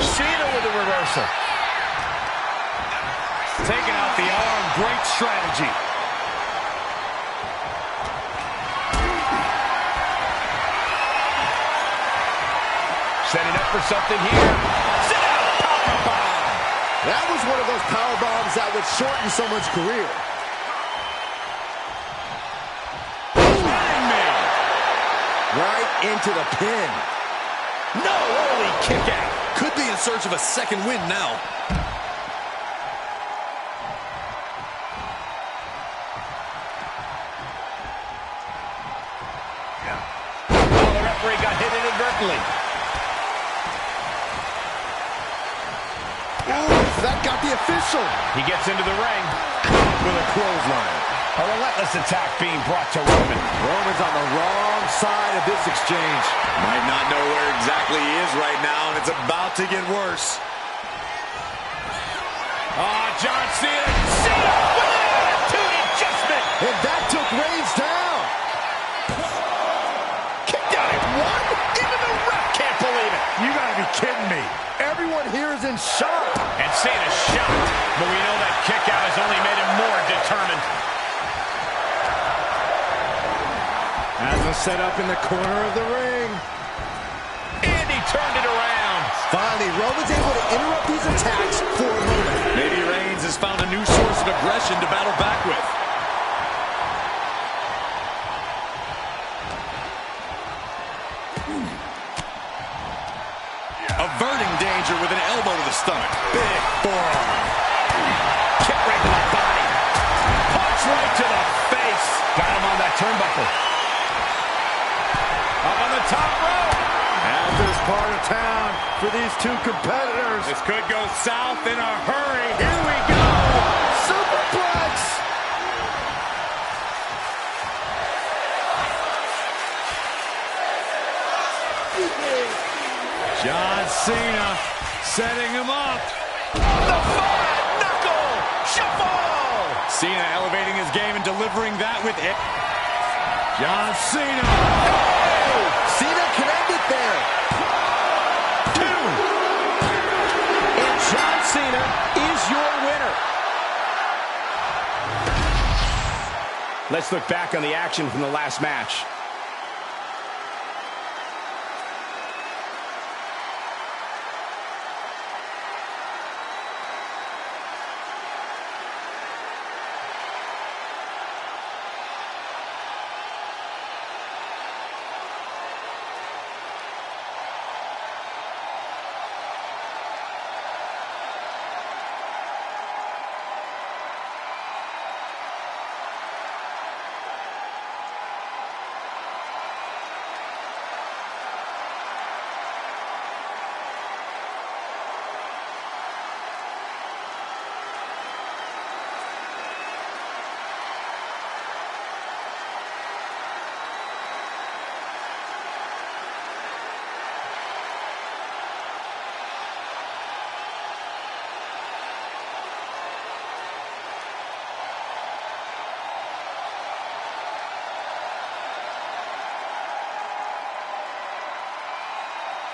Cena with a reversal. Taking out the arm. Great strategy. Setting up for something here. Sit out. Powerbomb. That was one of those power bombs that would shorten someone's career. Right into the pin. No, holy kick out. Could be in search of a second win now. Oh, the referee got hit inadvertently. Oh, that got the official. He gets into the ring. With a clothesline. A relentless attack being brought to Roman. Roman's on the wrong side of this exchange. Might not know where exactly he is right now, and it's about to get worse. John Cena. Cena with an attitude adjustment. And that took Reigns down. Kicked out at one. Even the ref can't believe it. You gotta be kidding me. Everyone here is in shock. And Cena's shocked, but we know that kick out has only made him more determined. As a setup in the corner of the ring. And he turned it around. Finally, Roman's able to interrupt these attacks for a moment. Maybe Reigns has found a new source of aggression to battle back with. Averting danger with an elbow to the stomach. Big forearm. Kick right to the body. Punch right to the face. Got him on that turnbuckle. Up on the top rope. At this part of town for these two competitors. This could go south in a hurry. Here we go. Superplex. John Cena setting him up. The five knuckle shuffle. Cena elevating his game and delivering that with it. John Cena. Oh, Cena connected there. 2. And John Cena is your winner. Let's look back on the action from the last match.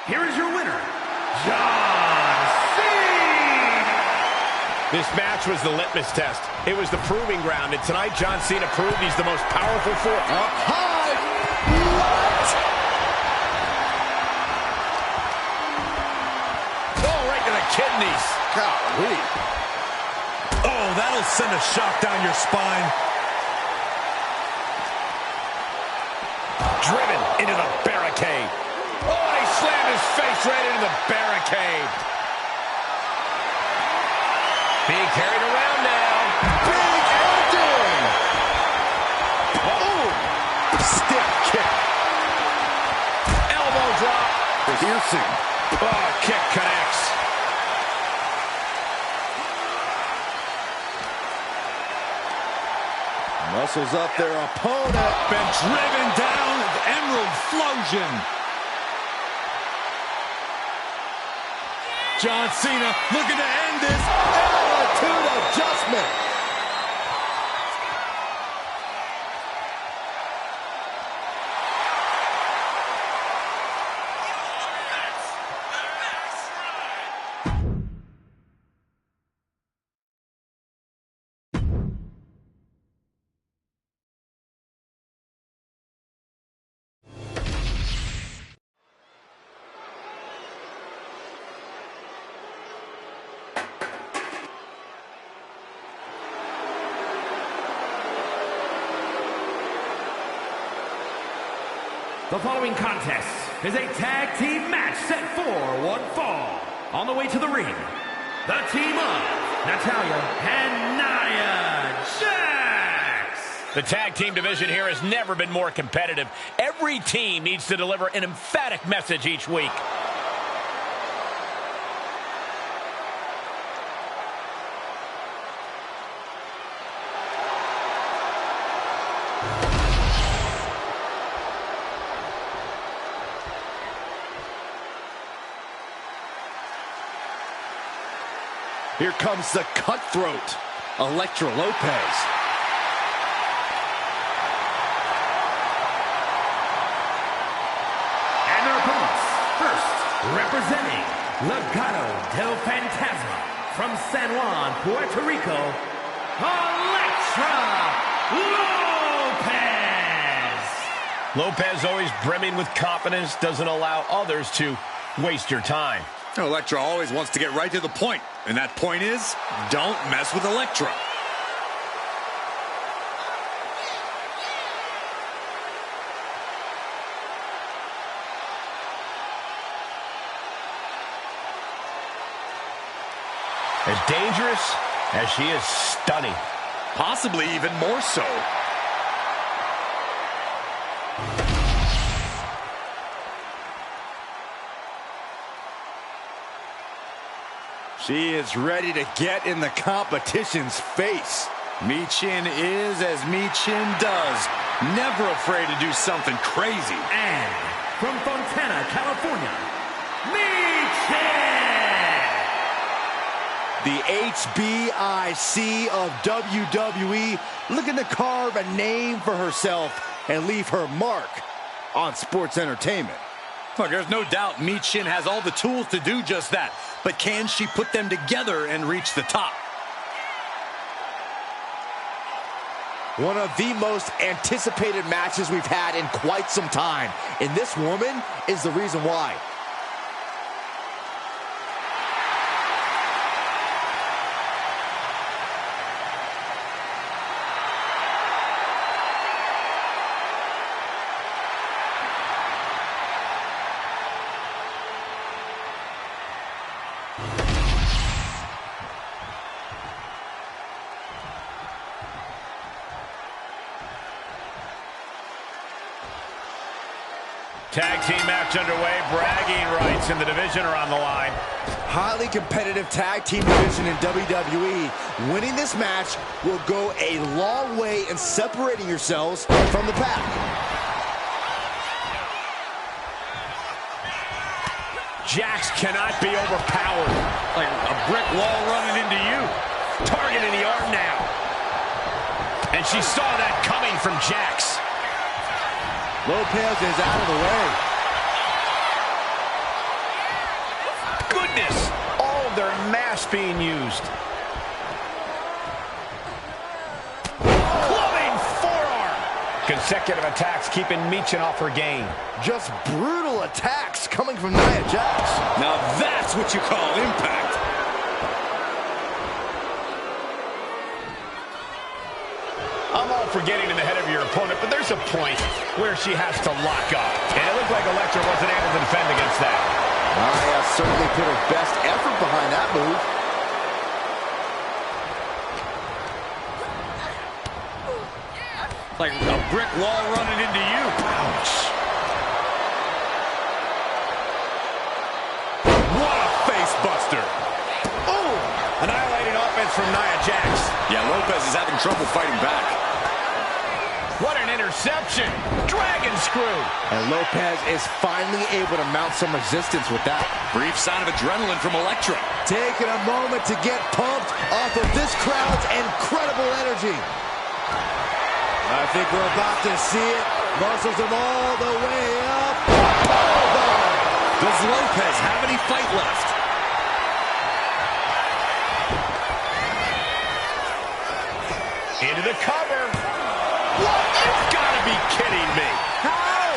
Here is your winner, John Cena! This match was the litmus test. It was the proving ground, and tonight John Cena proved he's the most powerful force. Up high. What? Oh, right to the kidneys. Golly. Oh, that'll send a shock down your spine. Driven into the barricade. Oh, he slammed his face right into the barricade. Being carried around now. Big ending. Oh, stiff kick. Elbow drop. Piercing. Oh, kick connects. Muscles up their opponent. Been driven down with Emerald Flosion. John Cena looking to end this. Attitude adjustment. The following contest is a tag team match set for one fall. On the way to the ring, the team of Natalya and Nia Jax. The tag team division here has never been more competitive. Every team needs to deliver an emphatic message each week. Here comes the cutthroat, Elektra Lopez. And their opponents, first, representing Legado del Fantasma from San Juan, Puerto Rico, Elektra Lopez. Lopez always brimming with confidence, doesn't allow others to waste your time. Elektra always wants to get right to the point, and that point is, don't mess with Elektra. As dangerous as she is stunning. Possibly even more so. She is ready to get in the competition's face. Michin is as Michin does. Never afraid to do something crazy. And from Fontana, California, Michin! The HBIC of WWE looking to carve a name for herself and leave her mark on sports entertainment. Look, there's no doubt Michin has all the tools to do just that. But can she put them together and reach the top? One of the most anticipated matches we've had in quite some time. And this woman is the reason why. Tag team match underway. Bragging rights in the division are on the line. Highly competitive tag team division in WWE. Winning this match will go a long way in separating yourselves from the pack. Jax cannot be overpowered. Like a brick wall running into you. Targeting the arm now. And she saw that coming from Jax. Lopez is out of the way. Goodness! All of their mass being used. Clubbing forearm! Consecutive attacks keeping Michin off her game. Just brutal attacks coming from Nia Jax. Now that's what you call impact. I'm all for getting in the head of your opponent, but there's a point where she has to lock up. And it looked like Elektra wasn't able to defend against that. Nia certainly put her best effort behind that move. Like a brick wall running into you. Ouch. What a face buster. Oh, annihilating offense from Nia Jax. Yeah, Lopez is having trouble fighting back. What an interception. Dragon screw. And Lopez is finally able to mount some resistance with that. Brief sign of adrenaline from Elektra. Taking a moment to get pumped off of this crowd's incredible energy. I think we're about to see it. Muscles them all the way up. Does Lopez have any fight left? Into the cover. What? You've got to be kidding me. How?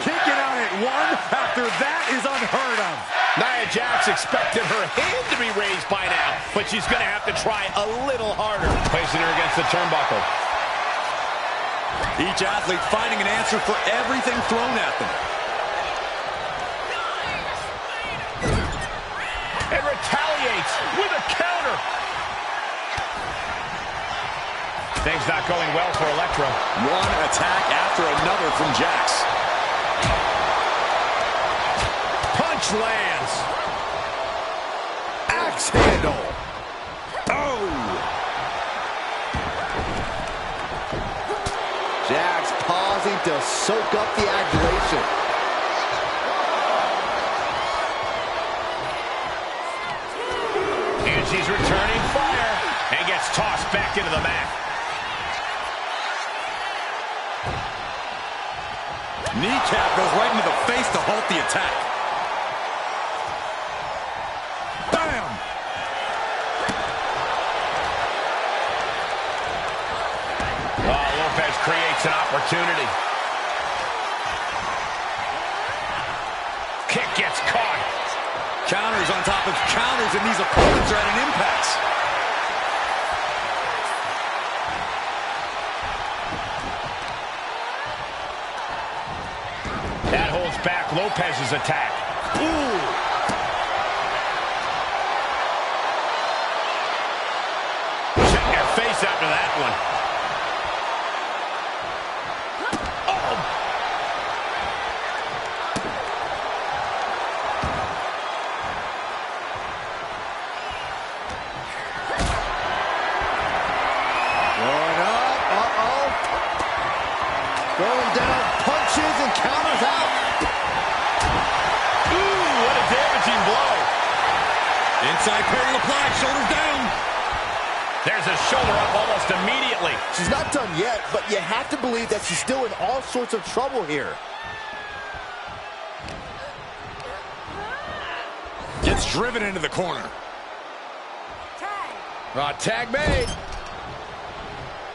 Kicking out at one after that is unheard of. Nia Jax expected her hand to be raised by now, but she's going to have to try a little harder. Placing her against the turnbuckle. Each athlete finding an answer for everything thrown at them. And retaliates with a counter. Things not going well for Elektra. One attack after another from Jax. Punch lands. Axe handle. Oh! Jax pausing to soak up the adulation. back into the mat. Kneecap goes right into the face to halt the attack. Bam! Oh, Lopez creates an opportunity. Kick gets caught. Counters on top of counters, and these opponents are at an impasse. That holds back Lopez's attack. Ooh! Shouldn't get face after that one. Going down, punches and counters out. Ooh, what a damaging blow. Inside parallel applied, shoulders down. There's a shoulder up almost immediately. She's not done yet, but you have to believe that she's still in all sorts of trouble here. Gets driven into the corner. Tag made.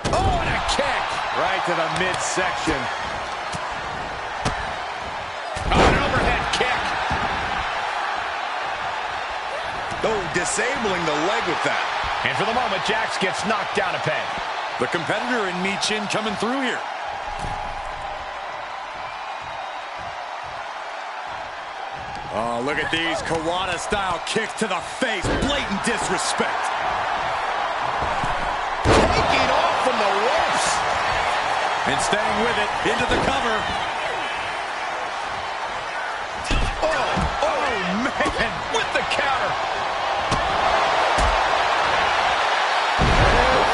Oh, and a kick. Right to the midsection. Oh, an overhead kick. Oh, disabling the leg with that. And for the moment, Jax gets knocked down a peg. The competitor in Michin coming through here. Oh, look at these Kawada-style kicks to the face. Blatant disrespect. Taking off from the ropes. And staying with it, into the cover. Oh, man, with the counter.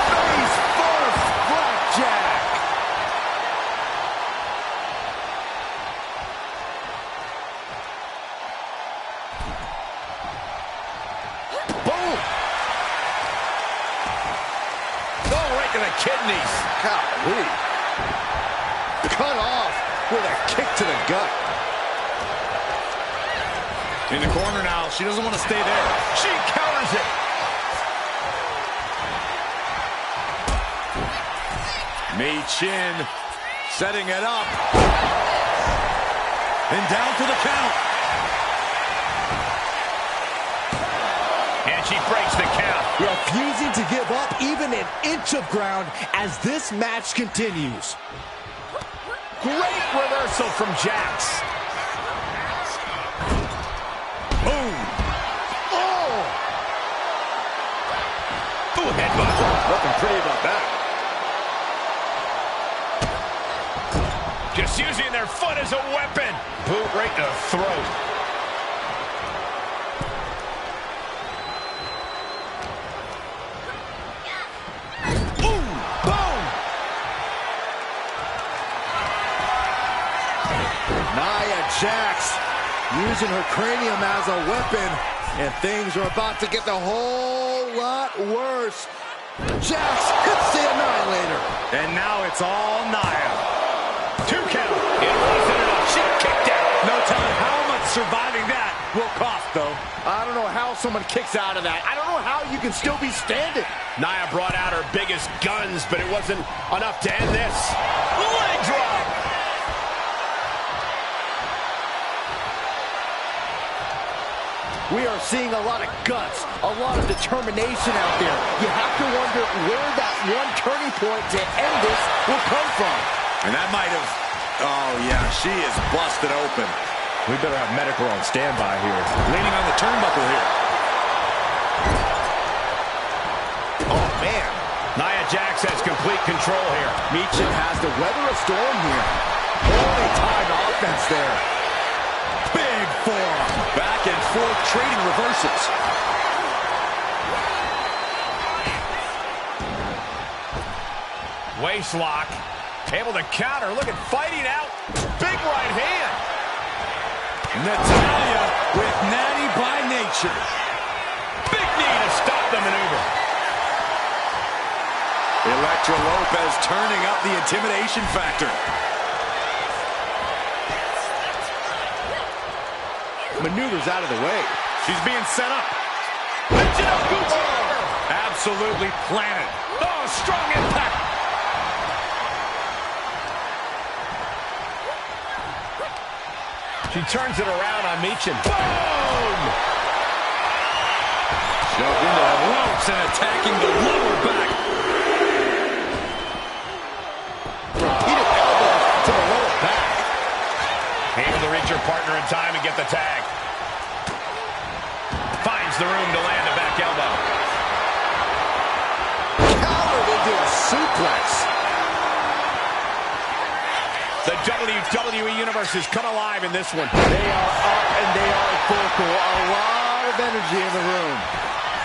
Face first, blackjack. Boom. Oh, right to the kidneys. Golly. Cut off with a kick to the gut. In the corner now. She doesn't want to stay there. She counters it. Michin setting it up. And down to the count. And she breaks the count. Refusing to give up even an inch of ground as this match continues. Great reversal from Jax. Boom. Oh! Ooh, headbutt. Nothing pretty about that. Just using their foot as a weapon. Boot right to the throat. Jax using her cranium as a weapon, and things are about to get a whole lot worse. Jax hits the Annihilator. And now it's all Nia. 2 count. It wasn't enough. She kicked out. No telling how much surviving that will cost, though. I don't know how someone kicks out of that. I don't know how you can still be standing. Nia brought out her biggest guns, but it wasn't enough to end this. Leg drop. We are seeing a lot of guts, a lot of determination out there. You have to wonder where that one turning point to end this will come from. And that might have... Oh, yeah, she is busted open. We better have medical on standby here. Leaning on the turnbuckle here. Oh, man. Nia Jax has complete control here. Michin has to weather a storm here. Holy time offense there. Big forearm. Back and forth trading reversals. Waist lock. Able to counter. Look at fighting out. Big right hand. Natalya with natty by nature. Big knee to stop the maneuver. Elektra Lopez turning up the intimidation factor. Maneuvers out of the way. She's being set up. Absolutely planted. Oh, strong impact. She turns it around on Michin. Boom! Shoved into the ropes and attacking the lower back. Repeated elbows to the lower back. Able to reach her partner in time and get the tag. Finds the room to land a back elbow. Countered into a suplex. The WWE Universe has come alive in this one. They are up and they are vocal. A lot of energy in the room.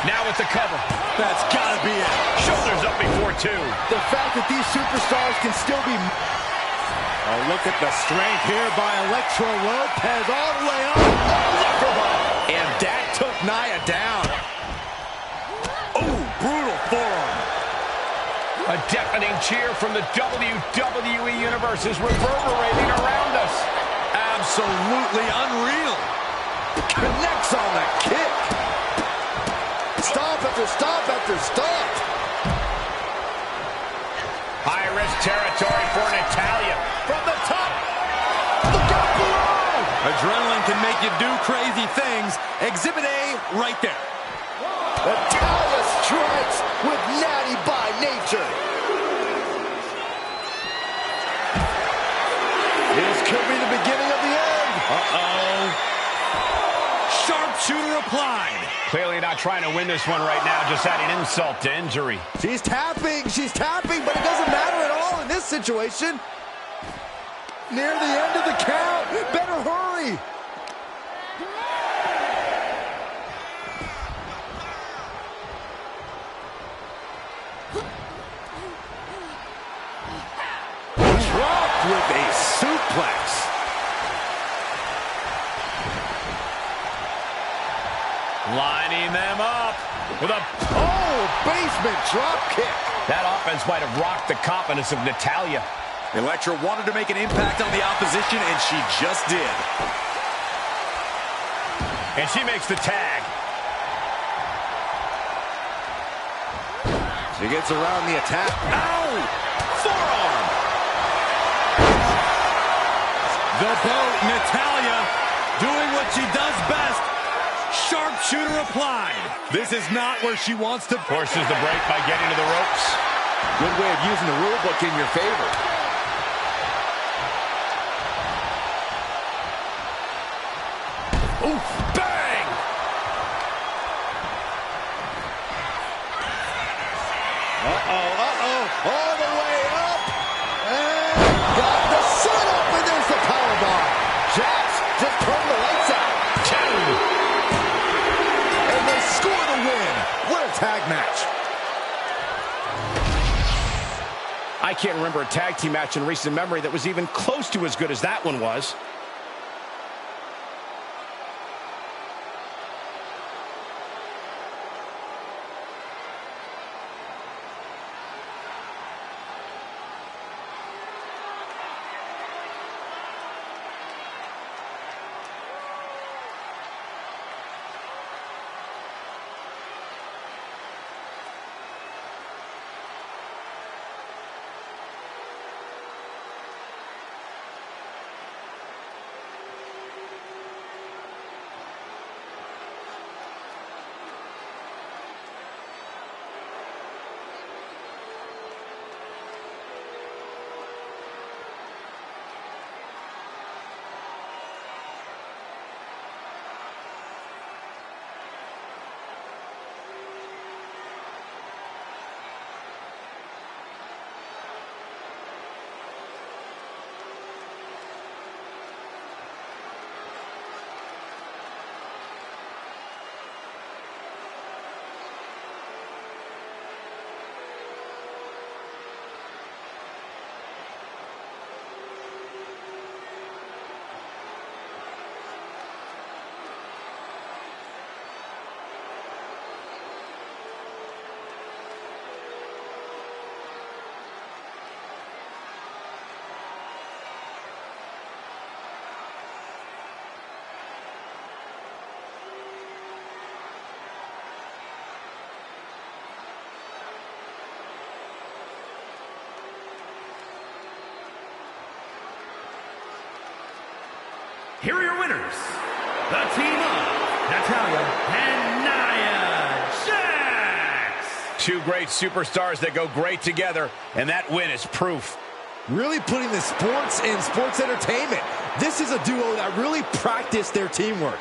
Now with the cover. That's gotta be it. Shoulders up before two. The fact that these superstars can still be... Oh, look at the strength here by Elektra Lopez all the way up. Oh, and that took Nia down. Oh, brutal forearm. A deafening cheer from the WWE Universe is reverberating around us. Absolutely unreal. Connects on the kick. Stomp after stomp after stomp. High-risk territory for Natalya. From the top. Look out below. Adrenaline can make you do crazy things. Exhibit A right there. Natalya strikes with natty by nature. This could be the beginning of the end. Uh-oh. Sharpshooter applied. Clearly not trying to win this one right now, just adding insult to injury. She's tapping, but it doesn't matter at all in this situation. Near the end of the count. Better hurry. Dropped with a suplex. Lining them up with a... Basement drop kick. That offense might have rocked the confidence of Natalya. Elektra wanted to make an impact on the opposition, and she just did. And she makes the tag. She gets around the attack. Ow! Forearm! The boat, Natalya, doing what she does best. Sharpshooter applied. This is not where she wants to... Forces the break by getting to the ropes. Good way of using the rule book in your favor. Oof, bang! All the way up. And got the set up, and there's the powerbomb. Jax just turned the lights out. And they score the win. What a tag match. I can't remember a tag team match in recent memory that was even close to as good as that one was. here are your winners, the team of Natalya and Nia Jax. Two great superstars that go great together, and that win is proof. Really putting the sports in sports entertainment. This is a duo that really practiced their teamwork.